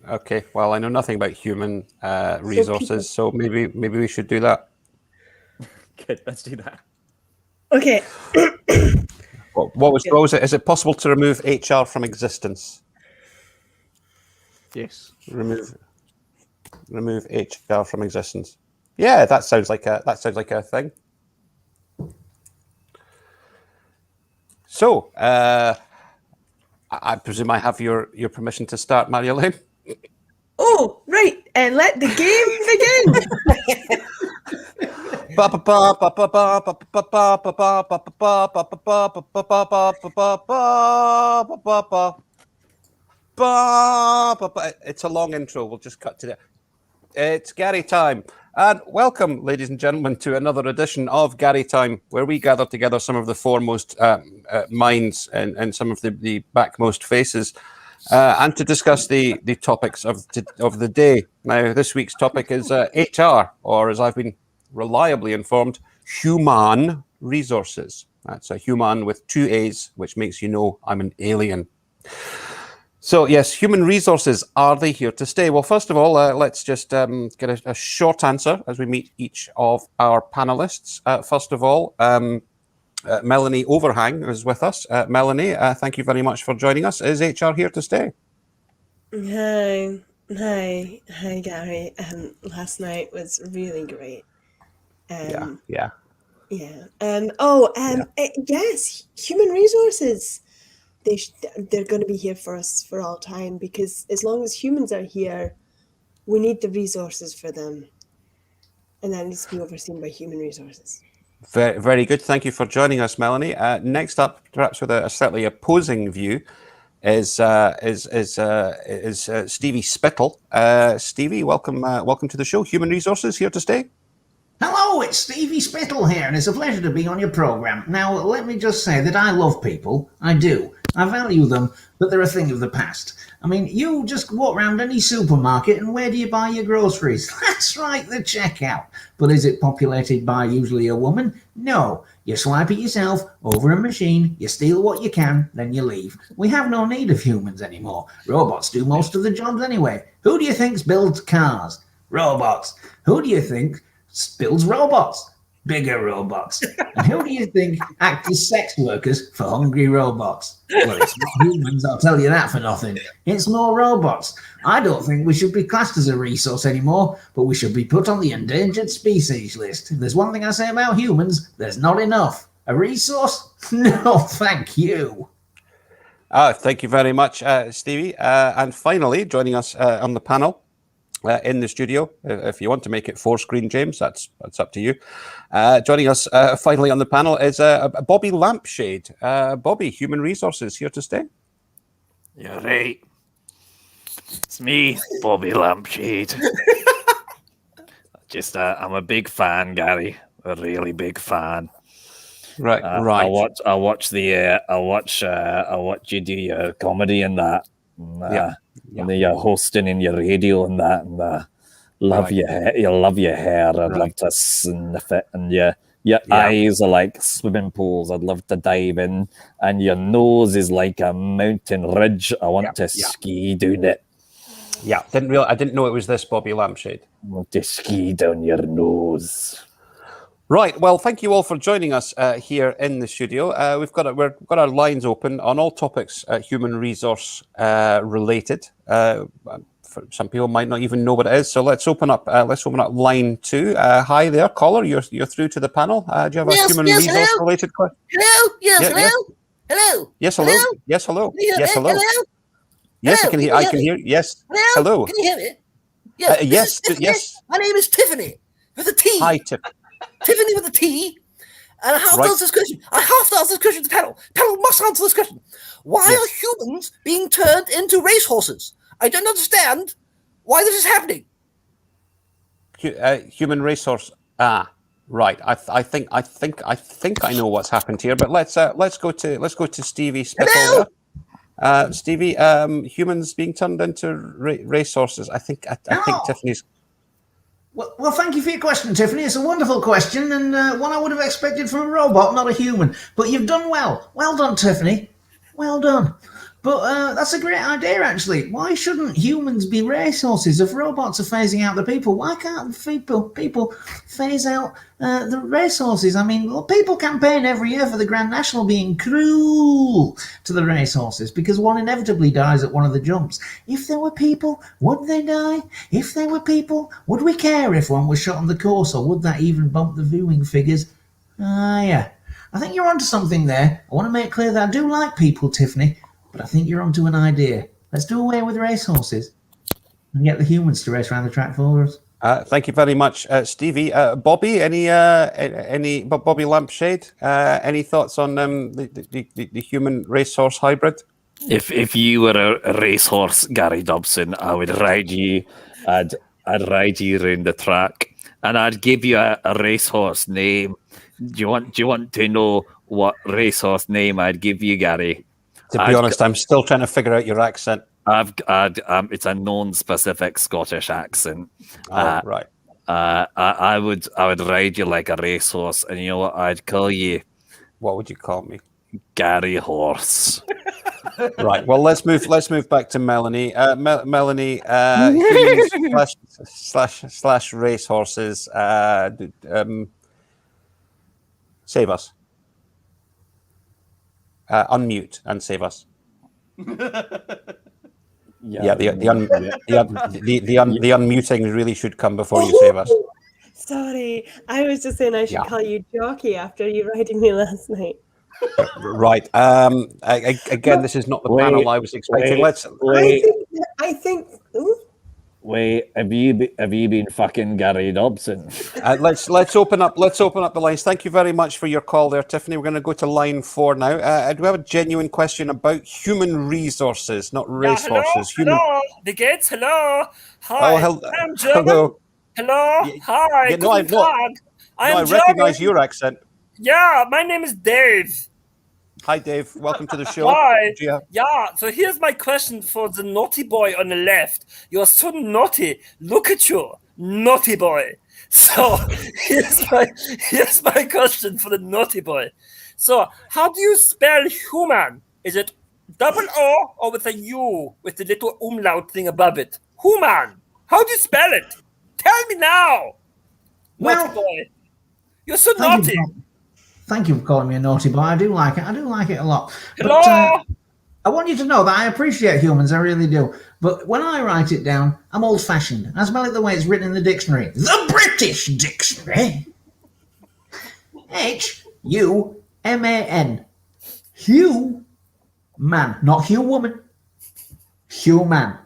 Okay, well, I know nothing about human resources, so maybe we should do that. Good, let's do that. Okay. What was it? Is it possible to remove HR from existence? Yes. Remove HR from existence. Yeah, that sounds like a thing. So, I presume I have your permission to start, Marjolein. Oh, right, and let the game begin. It's a long intro. We'll just cut to that. It's Gary time. And welcome, ladies and gentlemen, to another edition of Gary Time, where we gather together some of the foremost minds and some of the backmost faces, and to discuss the topics of the day. Now, this week's topic is HR, or as I've been reliably informed, human resources. That's a human with 2 A's, which makes you know I'm an alien. So, yes, human resources, are they here to stay? Well, first of all, let's just get a short answer as we meet each of our panelists. First of all, Melanie Overhang is with us. Melanie, thank you very much for joining us. Is HR here to stay? Hi, Gary. Last night was really great. Yeah. Yeah. Yes, human resources. They're going to be here for us for all time, because as long as humans are here, we need the resources for them, and that needs to be overseen by human resources. Very, very good. Thank you for joining us, Melanie. Next up, perhaps with a slightly opposing view, is Stevie Spittle. Stevie, welcome to the show. Human resources here to stay. Hello, it's Stevie Spittle here, and it's a pleasure to be on your program. Now, let me just say that I love people. I do. I value them, but they're a thing of the past. I mean, you just walk around any supermarket, and where do you buy your groceries? That's right, the checkout. But is it populated by usually a woman? No. You swipe it yourself over a machine, you steal what you can, then you leave. We have no need of humans anymore. Robots do most of the jobs anyway. Who do you think builds cars? Robots. Who do you think builds robots? Bigger robots. And who do you think act as sex workers for hungry robots? Well, it's not humans, I'll tell you that for nothing. It's more robots. I don't think we should be classed as a resource anymore, but we should be put on the endangered species list. If there's one thing I say about humans, there's not enough. A resource? No, thank you. Thank you very much, Stevie. And finally, joining us on the panel, in the studio, if you want to make it 4-screen, James, that's up to you. Joining us finally on the panel is Bobby Lampshade. Bobby, human resources, here to stay. You're right. It's me, Bobby Lampshade. I'm a big fan, Gary. A really big fan. Right. I watch you do your comedy and that. And then you're hosting in your radio and that, and love your hair. You love your hair. I'd love to sniff it, and your eyes are like swimming pools. I'd love to dive in, and your nose is like a mountain ridge. I want to ski down it. Yeah, I didn't know it was this Bobby Lampshade. I want to ski down your nose. Right. Well, thank you all for joining us here in the studio. We've got our lines open on all topics human resource related. some people might not even know what it is. So let's open up line 2. Hi there, caller. You're through to the panel. Do you have a human resource related question? Hello. Yes. Hello. Hello. Yes. Hello. Yes. Hello. Yes. Hello. Yes, I can hear. I can hear. Yes. Hello. Can you hear me? Yes. Yes. Yes. My name is Tiffany with a T. Hi, Tiffany. Tiffany with a T. And I have to answer this question. I have to answer this question to the panel. Panel must answer this question. Why are humans being turned into racehorses? I don't understand why this is happening. Human racehorse. Right. I think I know what's happened here. But let's go to Stevie Spittle. Stevie, humans being turned into racehorses. I think Tiffany's. Well, thank you for your question, Tiffany. It's a wonderful question and one I would have expected from a robot, not a human. But you've done well. Well done, Tiffany. Well done. But that's a great idea, actually. Why shouldn't humans be racehorses if robots are phasing out the people? Why can't people phase out the racehorses? I mean, well, people campaign every year for the Grand National being cruel to the racehorses because one inevitably dies at one of the jumps. If there were people, would they die? If there were people, would we care if one was shot on the course, or would that even bump the viewing figures? Yeah. I think you're onto something there. I want to make clear that I do like people, Tiffany. But I think you're onto an idea. Let's do away with racehorses and get the humans to race around the track for us. Thank you very much, Stevie. Bobby, any Bobby Lampshade? Any thoughts on the human racehorse hybrid? If you were a racehorse, Gary Dobson, I would ride you. I'd ride you around the track, and I'd give you a racehorse name. Do you want to know what racehorse name I'd give you, Gary? To be honest, I'm still trying to figure out your accent. It's a non-specific Scottish accent. Right. I would ride you like a racehorse, and you know what I'd call you? What would you call me? Gary Horse. Right. Well, let's move back to Melanie. Melanie, humans slash racehorses. Save us. Unmute and save us. The unmuting really should come before you save us. Sorry, I was just saying I should call you Jockey after you riding me last night. Right. Again, this is not the panel I was expecting. I think. Wait, have you been fucking Gary Dobson? Let's open up the lines. Thank you very much for your call there, Tiffany. We're going to go to line 4 now. Do we have a genuine question about human resources, not racehorses? Hello, the gates. Hello, hi. I'm German. Hello. Hello, hi. I recognize your accent. Yeah, my name is Dave. Hi, Dave. Welcome to the show. Hi. Yeah, so here's my question for the naughty boy on the left. You're so naughty. Look at you, naughty boy. So here's my question for the naughty boy. So how do you spell human? Is it double O or with a U with the little umlaut thing above it? Human. How do you spell it? Tell me now. Naughty boy. You're so naughty. Thank you for calling me a naughty boy. I do like it. I do like it a lot. Hello? But, I want you to know that I appreciate humans. I really do. But when I write it down, I'm old-fashioned. I spell it the way it's written in the dictionary. The British Dictionary. H-U-M-A-N. Human. Not human. Human.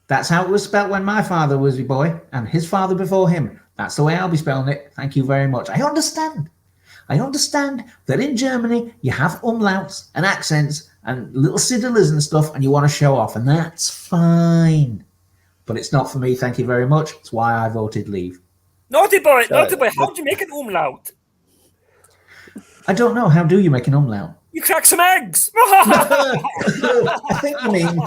That's how it was spelled when my father was a boy and his father before him. That's the way I'll be spelling it. Thank you very much. I understand that in Germany you have umlauts and accents and little cedillers and stuff and you want to show off, and that's fine. But it's not for me, thank you very much. It's why I voted leave. Naughty boy, how do you make an umlaut? I don't know. How do you make an umlaut? You crack some eggs. I think you mean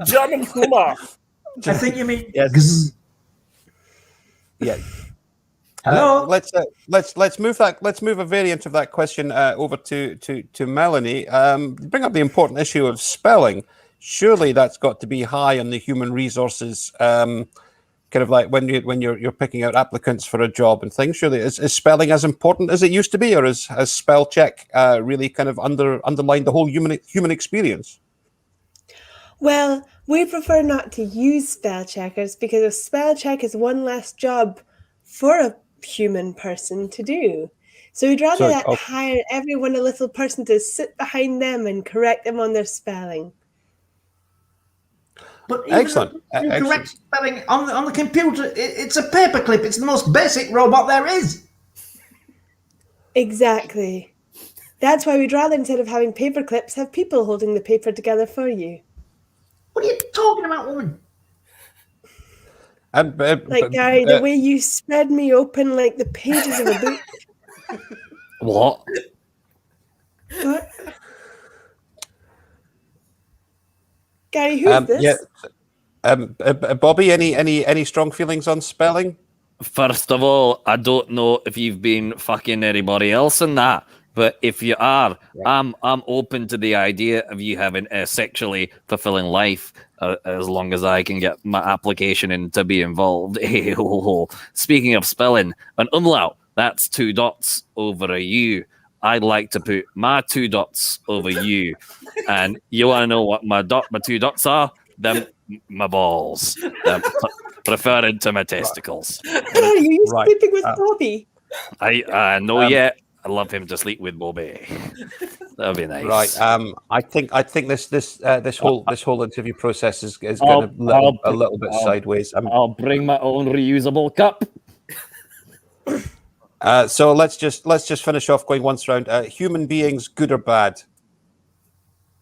German humor. I think you mean yes. Yeah. Hello. Let's move a variant of that question over to Melanie. Bring up the important issue of spelling. Surely that's got to be high on the human resources. Kind of like when you're picking out applicants for a job and things. Surely is spelling as important as it used to be, or has spell check really kind of underlined the whole human experience? Well, We prefer not to use spell checkers because a spell check is one less job for a human person to do. So we'd rather hire everyone a little person to sit behind them and correct them on their spelling. But Excellent. Correct spelling on the computer, it's a paperclip. It's the most basic robot there is. Exactly. That's why we'd rather, instead of having paper clips, have people holding the paper together for you. What are you talking about, woman? Like, Gary, the way you spread me open like the pages of a book. What? What? Gary, who's this? Yeah. Bobby, any strong feelings on spelling? First of all, I don't know if you've been fucking anybody else in that, but if you are, I'm open to the idea of you having a sexually fulfilling life as long as I can get my application in to be involved. Speaking of spelling, an umlaut, that's 2 dots over a U. I'd like to put my 2 dots over you. And you want to know what my 2 dots are? Them, my balls. Preferred to my testicles. Are you sleeping with Bobby? I know yet. I love him to sleep with Bobby. That'd be nice. Right. I think this whole interview process is going a little bit sideways. I'll bring my own reusable cup. So let's just finish off going once round. Human beings, good or bad?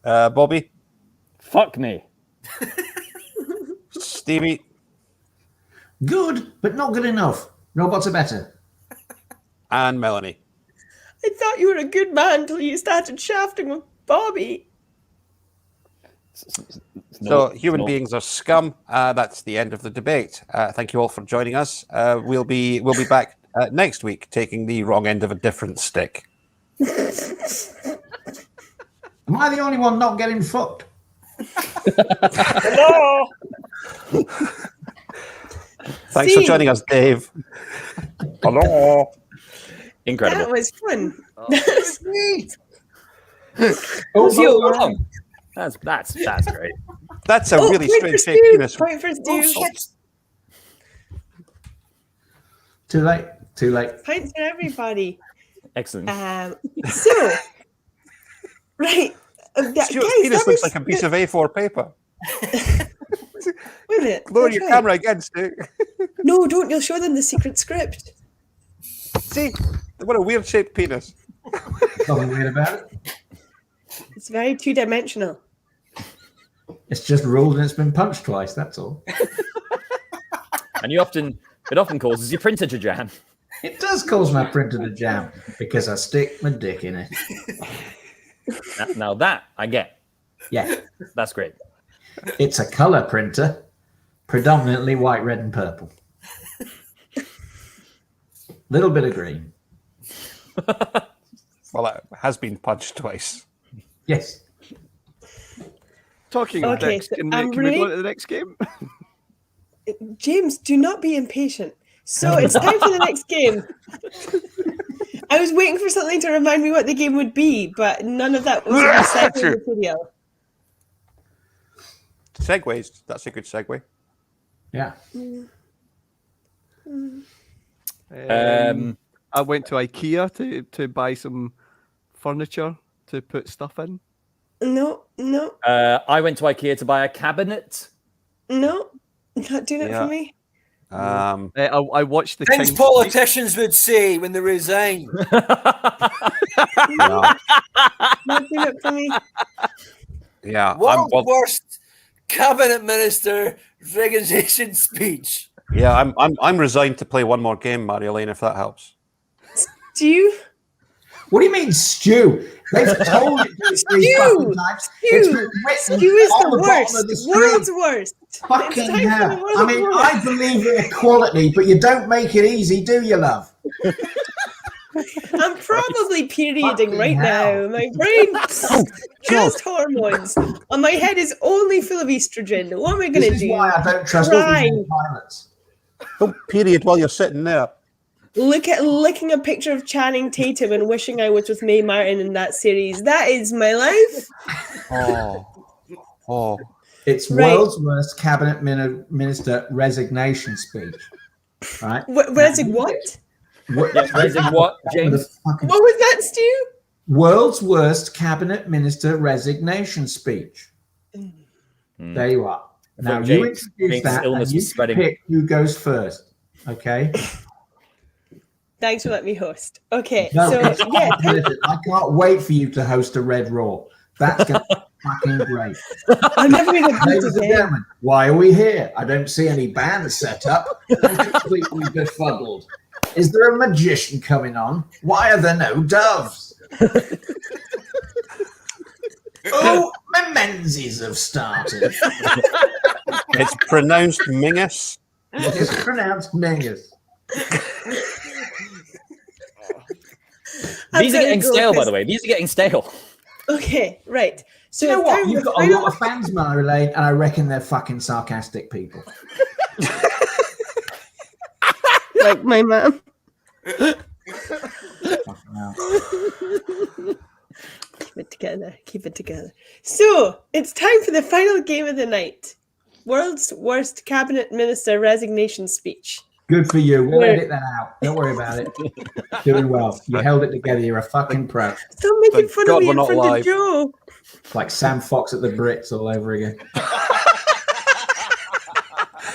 Bobby? Fuck me. Stevie? Good, but not good enough. Robots are better. And Melanie? I thought you were a good man until you started shafting with Bobby. So human beings are scum. That's the end of the debate. Thank you all for joining us. We'll be back next week, taking the wrong end of a different stick. Am I the only one not getting fucked? Hello. Thanks for joining us, Dave. Hello. Incredible. That was fun. That's great. That's a really strange shape penis. Point for Stu. Too late. Points for everybody. Excellent. So, right. Stuart's penis looks like a piece of A4 paper. Wait a minute. Lower your camera again, Stu. No, don't. You'll show them the secret script. See, what a weird shaped penis. Nothing weird about it. It's very 2-dimensional. It's just ruled and it's been punched twice. That's all. And it often causes your printer to jam. It does cause my printer to jam because I stick my dick in it. Now that I get. Yeah. That's great. It's a color printer, predominantly white, red, and purple. Little bit of green. Well, it has been punched twice. Yes. Talking of next, can we go to the next game? James, do not be impatient. So it's time for the next game. I was waiting for something to remind me what the game would be, but none of that was in the material. Segues. That's a good segue. Yeah. I went to IKEA to buy some furniture to put stuff in. No. I went to IKEA to buy a cabinet. No, not doing it for me. I watched the things politicians would say when they resign. Not doing it for me. Yeah. World's worst cabinet minister resignation speech. Yeah, I'm resigned to play one more game, Marjolein, if that helps. Stew? What do you mean, Stew? They've told it to Stew! Stew is the worst. World's worst. Fucking hell. I mean, I believe in equality, but you don't make it easy, do you, love? I'm probably perioding right now. My brain just hormones. And my head is only full of estrogen. What am I going to do? This is why I don't trust all these pilots. Don't period while you're sitting there. Licking a picture of Channing Tatum and wishing I was with Mae Martin in that series. That is my life. Oh. It's world's worst cabinet minister resignation speech. Right? What? Yes, what, James? What was that, Stu? World's worst cabinet minister resignation speech. There you are. Now you introduce that, and you pick who goes first. Okay. Thanks for letting me host. Okay, No, so listen, I can't wait for you to host a Red Raw. That's going to be fucking great. I'm never going to Ladies and gentlemen, why are we here? I don't see any bands set up. I'm completely befuddled. Is there a magician coming on? Why are there no doves? Oh, my menses have started. It's pronounced Mingus. It's pronounced Mingus. These are getting stale, by the way. These are getting stale. Okay, right. So you know what? You've got a lot of fans, Marjolein, and I reckon they're fucking sarcastic people. Like my mom. Keep it together. So it's time for the final game of the night. World's worst cabinet minister resignation speech. Good for you. We'll edit that out. Don't worry about it. Doing well. You held it together. You're a fucking pro. Stop making fun of me in front of Joe. Like Sam Fox at the Brits all over again.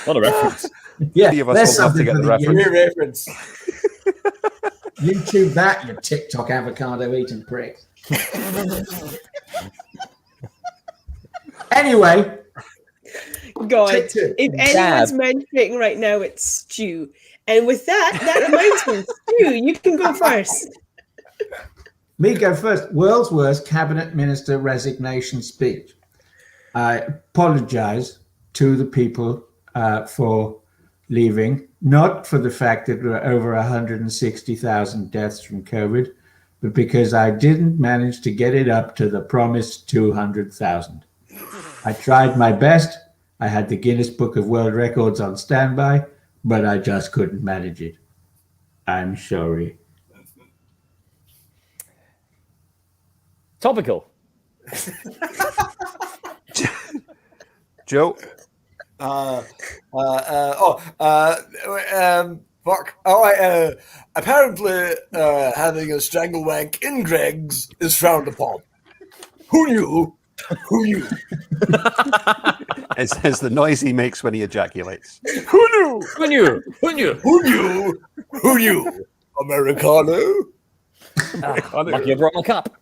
What a reference. Yeah, Any of us there's will have to something get for the the reference. YouTube that, you TikTok avocado eating prick. Anyway. God, if anyone's mentioning right now, it's Stu. And with that reminds me, Stu, you can go first. Me go first. World's worst cabinet minister resignation speech. I apologize to the people for leaving, not for the fact that there were over 160,000 deaths from COVID, but because I didn't manage to get it up to the promised 200,000. I tried my best. I had the Guinness Book of World Records on standby, but I just couldn't manage it. I'm sorry. Topical. Joe. Fuck. All right. Apparently, having a strangle wank in Greg's is frowned upon. Who knew? Who knew? It's the noise he makes when he ejaculates. Who knew? Who knew? Who knew? Who knew? Who knew? Americano? Lucky I brought my cup.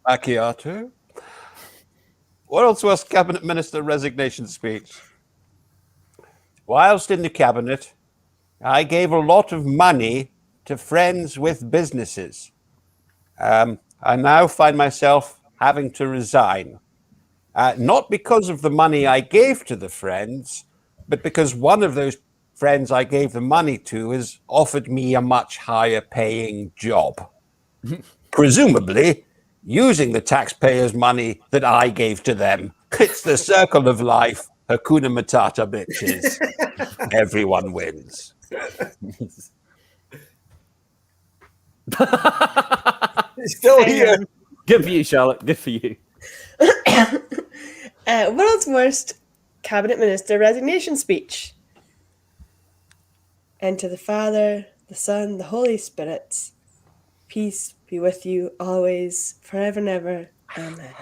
Macchiato. World's worst cabinet minister resignation speech. Whilst in the cabinet, I gave a lot of money to friends with businesses. I now find myself having to resign. Not because of the money I gave to the friends, but because one of those friends I gave the money to has offered me a much higher paying job. Presumably, using the taxpayers' money that I gave to them. It's the circle of life. Hakuna Matata, bitches. Everyone wins. Still here. Good for you, Charlotte. Good for you. World's worst cabinet minister resignation speech. And to the Father, the Son, the Holy Spirit, peace be with you always, forever and ever. Amen.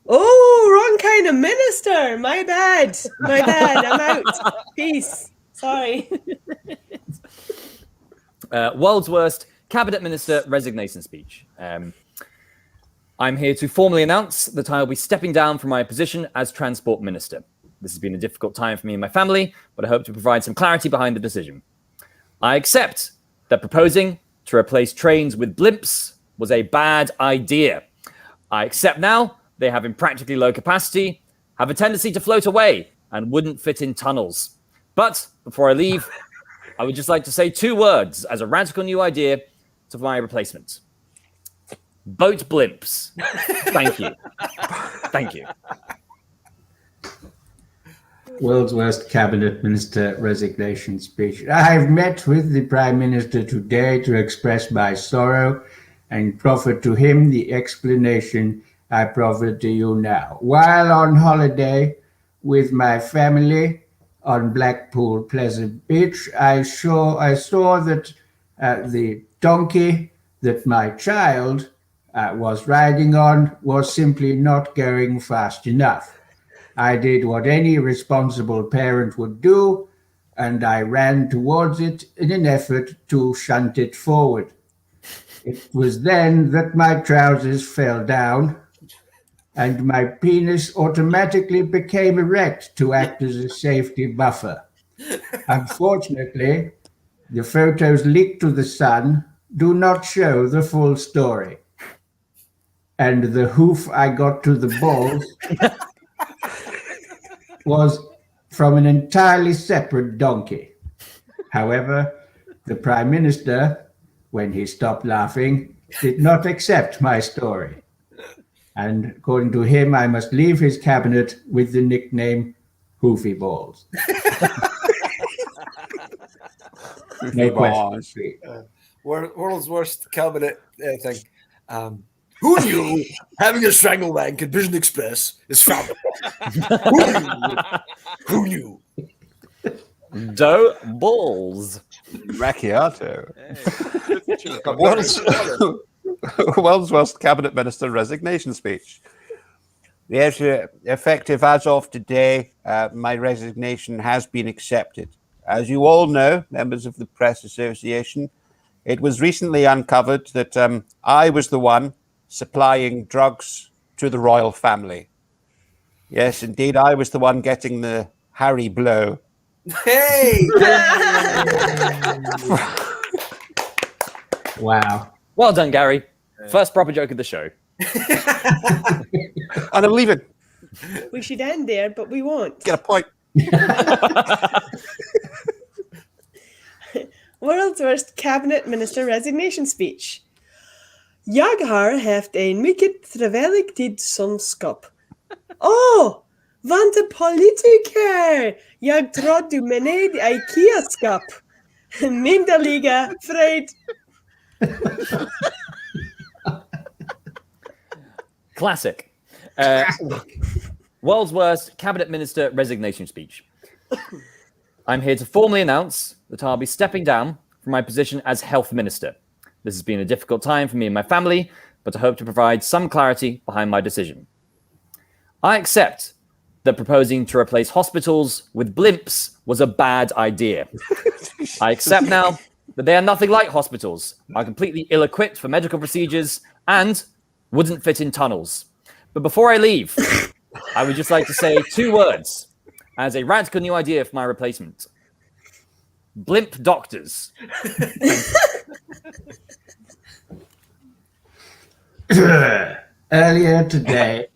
Oh, wrong kind of minister. My bad. I'm out. Peace. Sorry. World's worst cabinet minister resignation speech. I'm here to formally announce that I will be stepping down from my position as transport minister. This has been a difficult time for me and my family, but I hope to provide some clarity behind the decision. I accept that proposing to replace trains with blimps was a bad idea. I accept now they have impractically low capacity, have a tendency to float away, and wouldn't fit in tunnels. But before I leave, I would just like to say 2 words as a radical new idea to my replacement. Boat blimps. Thank you. Thank you. World's worst cabinet minister resignation speech. I have met with the Prime Minister today to express my sorrow and proffer to him the explanation I proffer to you now. While on holiday with my family on Blackpool Pleasant Beach, I saw that the donkey that my child was riding on was simply not going fast enough. I did what any responsible parent would do, and I ran towards it in an effort to shunt it forward. It was then that my trousers fell down, and my penis automatically became erect to act as a safety buffer. Unfortunately, the photos leaked to the Sun do not show the full story. And the hoof I got to the balls was from an entirely separate donkey. However, the Prime Minister, when he stopped laughing, did not accept my story. And according to him, I must leave his cabinet with the nickname Hoofy Balls. No question. World's worst cabinet thing. Who knew having a strangle wank at Vision Express is frowned upon? Who knew? Dough balls. Macchiato. World's worst cabinet minister resignation speech. Yes, effective as of today, my resignation has been accepted. As you all know, members of the Press Association, it was recently uncovered that I was the one supplying drugs to the royal family. Yes, indeed, I was the one getting the Harry blow. Hey! Wow. Well done, Gary. First proper joke of the show. And I'm leaving. We should end there, but we won't. Get a point. World's worst cabinet minister resignation speech. Jag har haft en mycket trevlig tid som skap. Vante politiker! Jag trodde mened IKEA-skap. Minderliga fred. Classic. World's worst cabinet minister resignation speech. I'm here to formally announce that I'll be stepping down from my position as health minister. This has been a difficult time for me and my family, but I hope to provide some clarity behind my decision. I accept that proposing to replace hospitals with blimps was a bad idea. I accept now that they are nothing like hospitals, are completely ill-equipped for medical procedures, and wouldn't fit in tunnels. But before I leave, I would just like to say 2 words as a radical new idea for my replacement. Blimp doctors. Earlier today,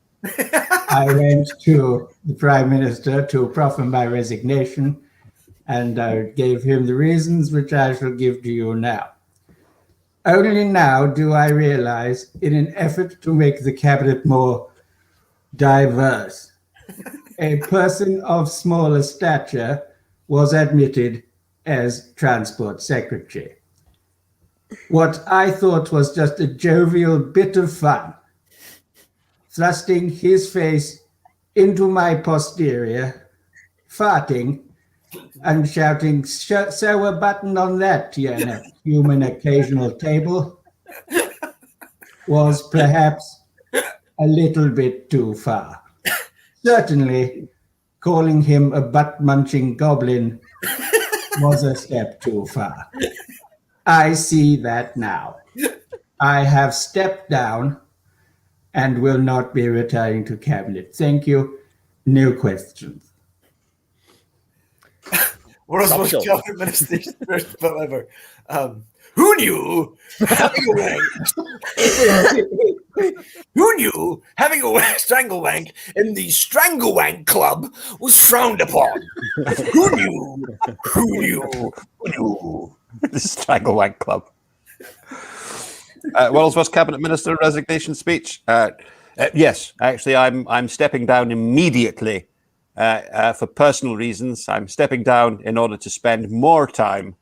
I went to the Prime Minister to proffer my resignation, and I gave him the reasons which I shall give to you now. Only now do I realize, in an effort to make the cabinet more diverse, a person of smaller stature was admitted as Transport Secretary. What I thought was just a jovial bit of fun, thrusting his face into my posterior, farting, and shouting, "Sew a button on that, you human occasional table," was perhaps a little bit too far. Certainly, calling him a butt-munching goblin was a step too far. I see that now. I have stepped down and will not be returning to cabinet. Thank you. No questions. World's most cabinet minister's first bill ever. Who knew having a wank? Who knew having a strangle wank in the Strangle Wank Club was frowned upon? Who knew? Who knew? Who knew? The Strangle Wank Club. World's worst cabinet minister resignation speech. Yes, actually, I'm stepping down immediately for personal reasons. I'm stepping down in order to spend more time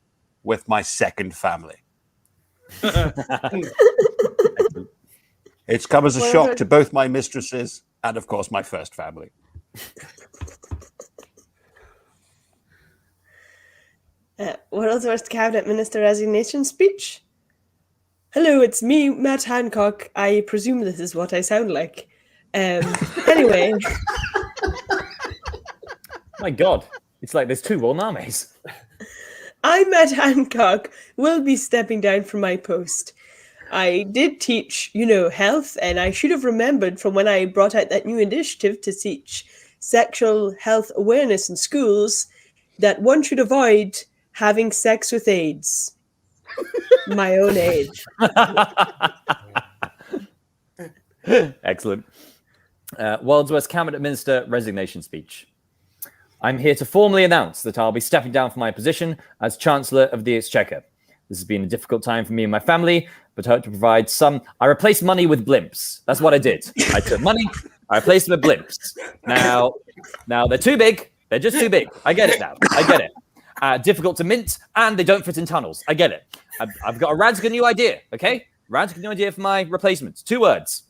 with my second family. It's come as a shock to both my mistresses and, of course, my first family. World's Worst Cabinet Minister Resignation Speech. Hello, it's me, Matt Hancock. I presume this is what I sound like. Anyway. My God, it's like there's two Royal Armies. I, Matt Hancock, will be stepping down from my post. I did teach, health, and I should have remembered from when I brought out that new initiative to teach sexual health awareness in schools that one should avoid having sex with AIDS. My own age. Excellent. World's Worst Cabinet Minister Resignation Speech. I'm here to formally announce that I'll be stepping down from my position as Chancellor of the Exchequer. This has been a difficult time for me and my family, but I hope to provide some... I replaced money with blimps. That's what I did. I took money, I replaced them with blimps. Now they're too big. They're just too big. I get it now. I get it. Difficult to mint, and they don't fit in tunnels. I get it. I've got a radical new idea, okay? Radical new idea for my replacements. 2 words.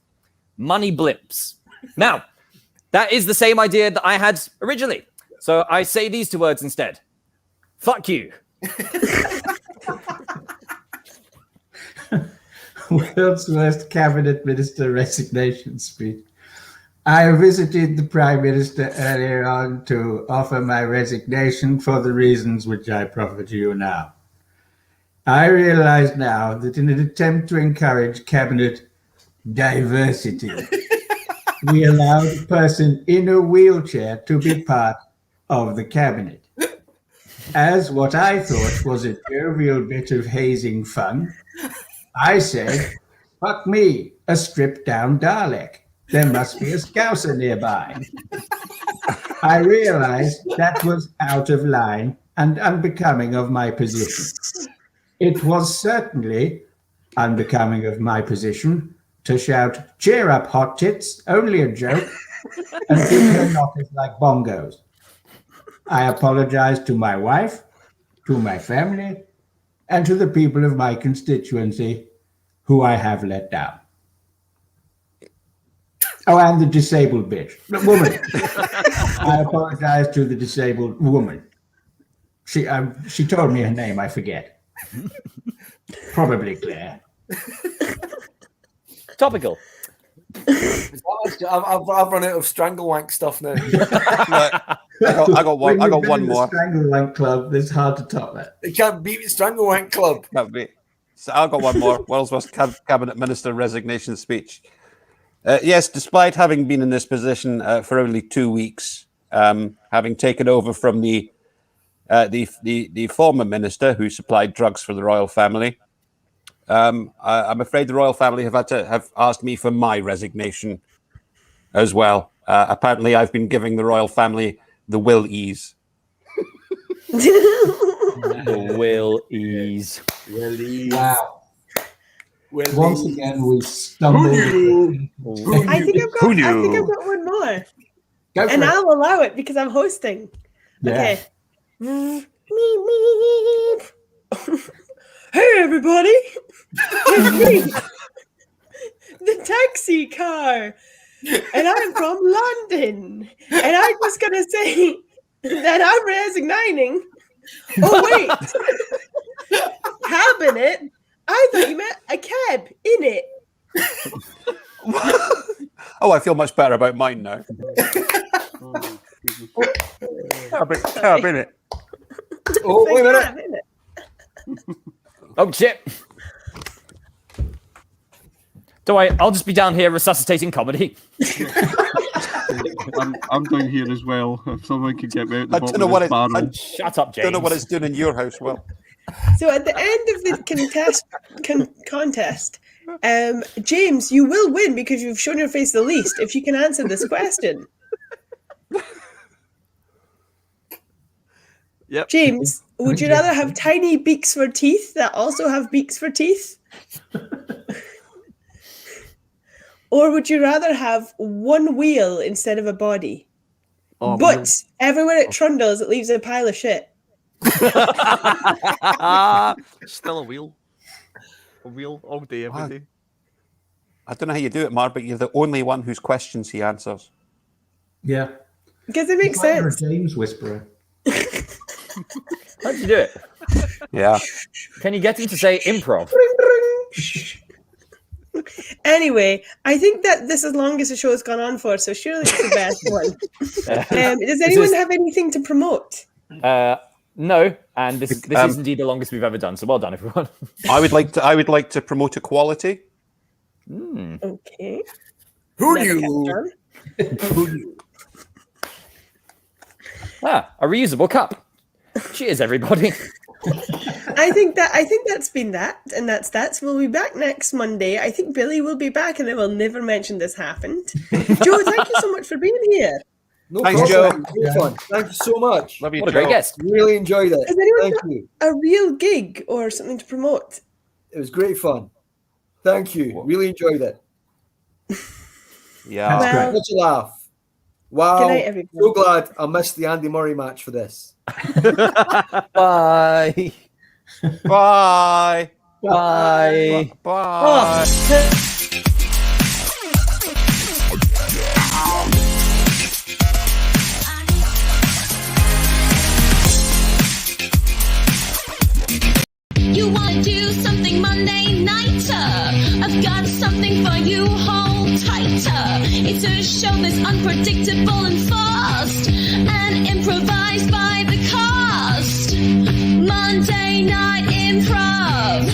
Money blimps. Now, that is the same idea that I had originally. So I say these 2 words instead. Fuck you. World's Worst Cabinet Minister Resignation Speech. I visited the Prime Minister earlier on to offer my resignation for the reasons which I proffer to you now. I realize now that in an attempt to encourage cabinet diversity, we allowed a person in a wheelchair to be part of the cabinet. As what I thought was a jovial bit of hazing fun, I said, fuck me, a stripped-down Dalek. There must be a Scouser nearby. I realized that was out of line and unbecoming of my position. It was certainly unbecoming of my position to shout, cheer up, hot tits, only a joke, and beat her knockers like bongos. I apologize to my wife, to my family, and to the people of my constituency who I have let down. Oh, and the disabled bitch. The woman. I apologize to the disabled woman. She told me her name, I forget. Probably Claire. Topical. I've run out of Stranglewank stuff now. I got one more. Stranglewank Club, it's hard to top that. You can't beat the Stranglewank Club. So I've got one more. World's Worst Cabinet Minister Resignation Speech. Yes, despite having been in this position for only 2 weeks, having taken over from the former minister who supplied drugs for the royal family, I'm afraid the royal family have asked me for my resignation as well. Apparently, I've been giving the royal family the will ease. The will ease. Will ease. Wow. Once again, we stumbled. I think I've got one more. And I'll allow it because I'm hosting. Yeah. Okay. Hey, everybody. It's me, the taxi car. And I'm from London. And I was going to say that I'm resigning. Oh, wait. Cabinet? I thought you meant a cab in it. Oh, I feel much better about mine now. Cab in it. Oh, wait a minute. Oh, shit. Don't worry, I'll just be down here resuscitating comedy. I'm down here as well. If someone could get me out the bottom of this barrel. Shut up, James. I don't know what it's doing in your house, Will. So at the end of the contest, James, you will win because you've shown your face the least if you can answer this question. Yep. James, would you rather have tiny beaks for teeth that also have beaks for teeth? Or would you rather have one wheel instead of a body? But everywhere it trundles, it leaves a pile of shit. Still a wheel. A wheel all day, every day. I don't know how you do it, Mar, but you're the only one whose questions he answers. Yeah. Because it makes Like you're a sense. James whisperer. How'd you do it? Yeah. Can you get him to say improv? Anyway, I think that this is the longest the show has gone on for, so surely it's the best one. Does anyone have anything to promote? No, and this is indeed the longest we've ever done. So well done, everyone. I would like to promote equality. Okay. Who Never knew? Who knew? A reusable cup. Cheers, everybody. I think that's been that, and that's that. So we'll be back next Monday. I think Billy will be back, and I will never mention this happened. Joe, thank you so much for being here. No Thanks, problem. Joe. Great fun. Thank you so much. Love you, What a Joe. great guest. Really enjoyed it. Has anyone Thank got you. a real gig or something to promote? It was great fun. Thank you. Really enjoyed it. Yeah. That's Well, Such a laugh. Wow. Good night, everybody. So glad I missed the Andy Murray match for this. Bye. Bye. Bye. Bye. You wanna do something Monday nighter? I've got something for you, hold tighter. It's a show that's unpredictable and fast, and improvised by the cast. Monday night improv.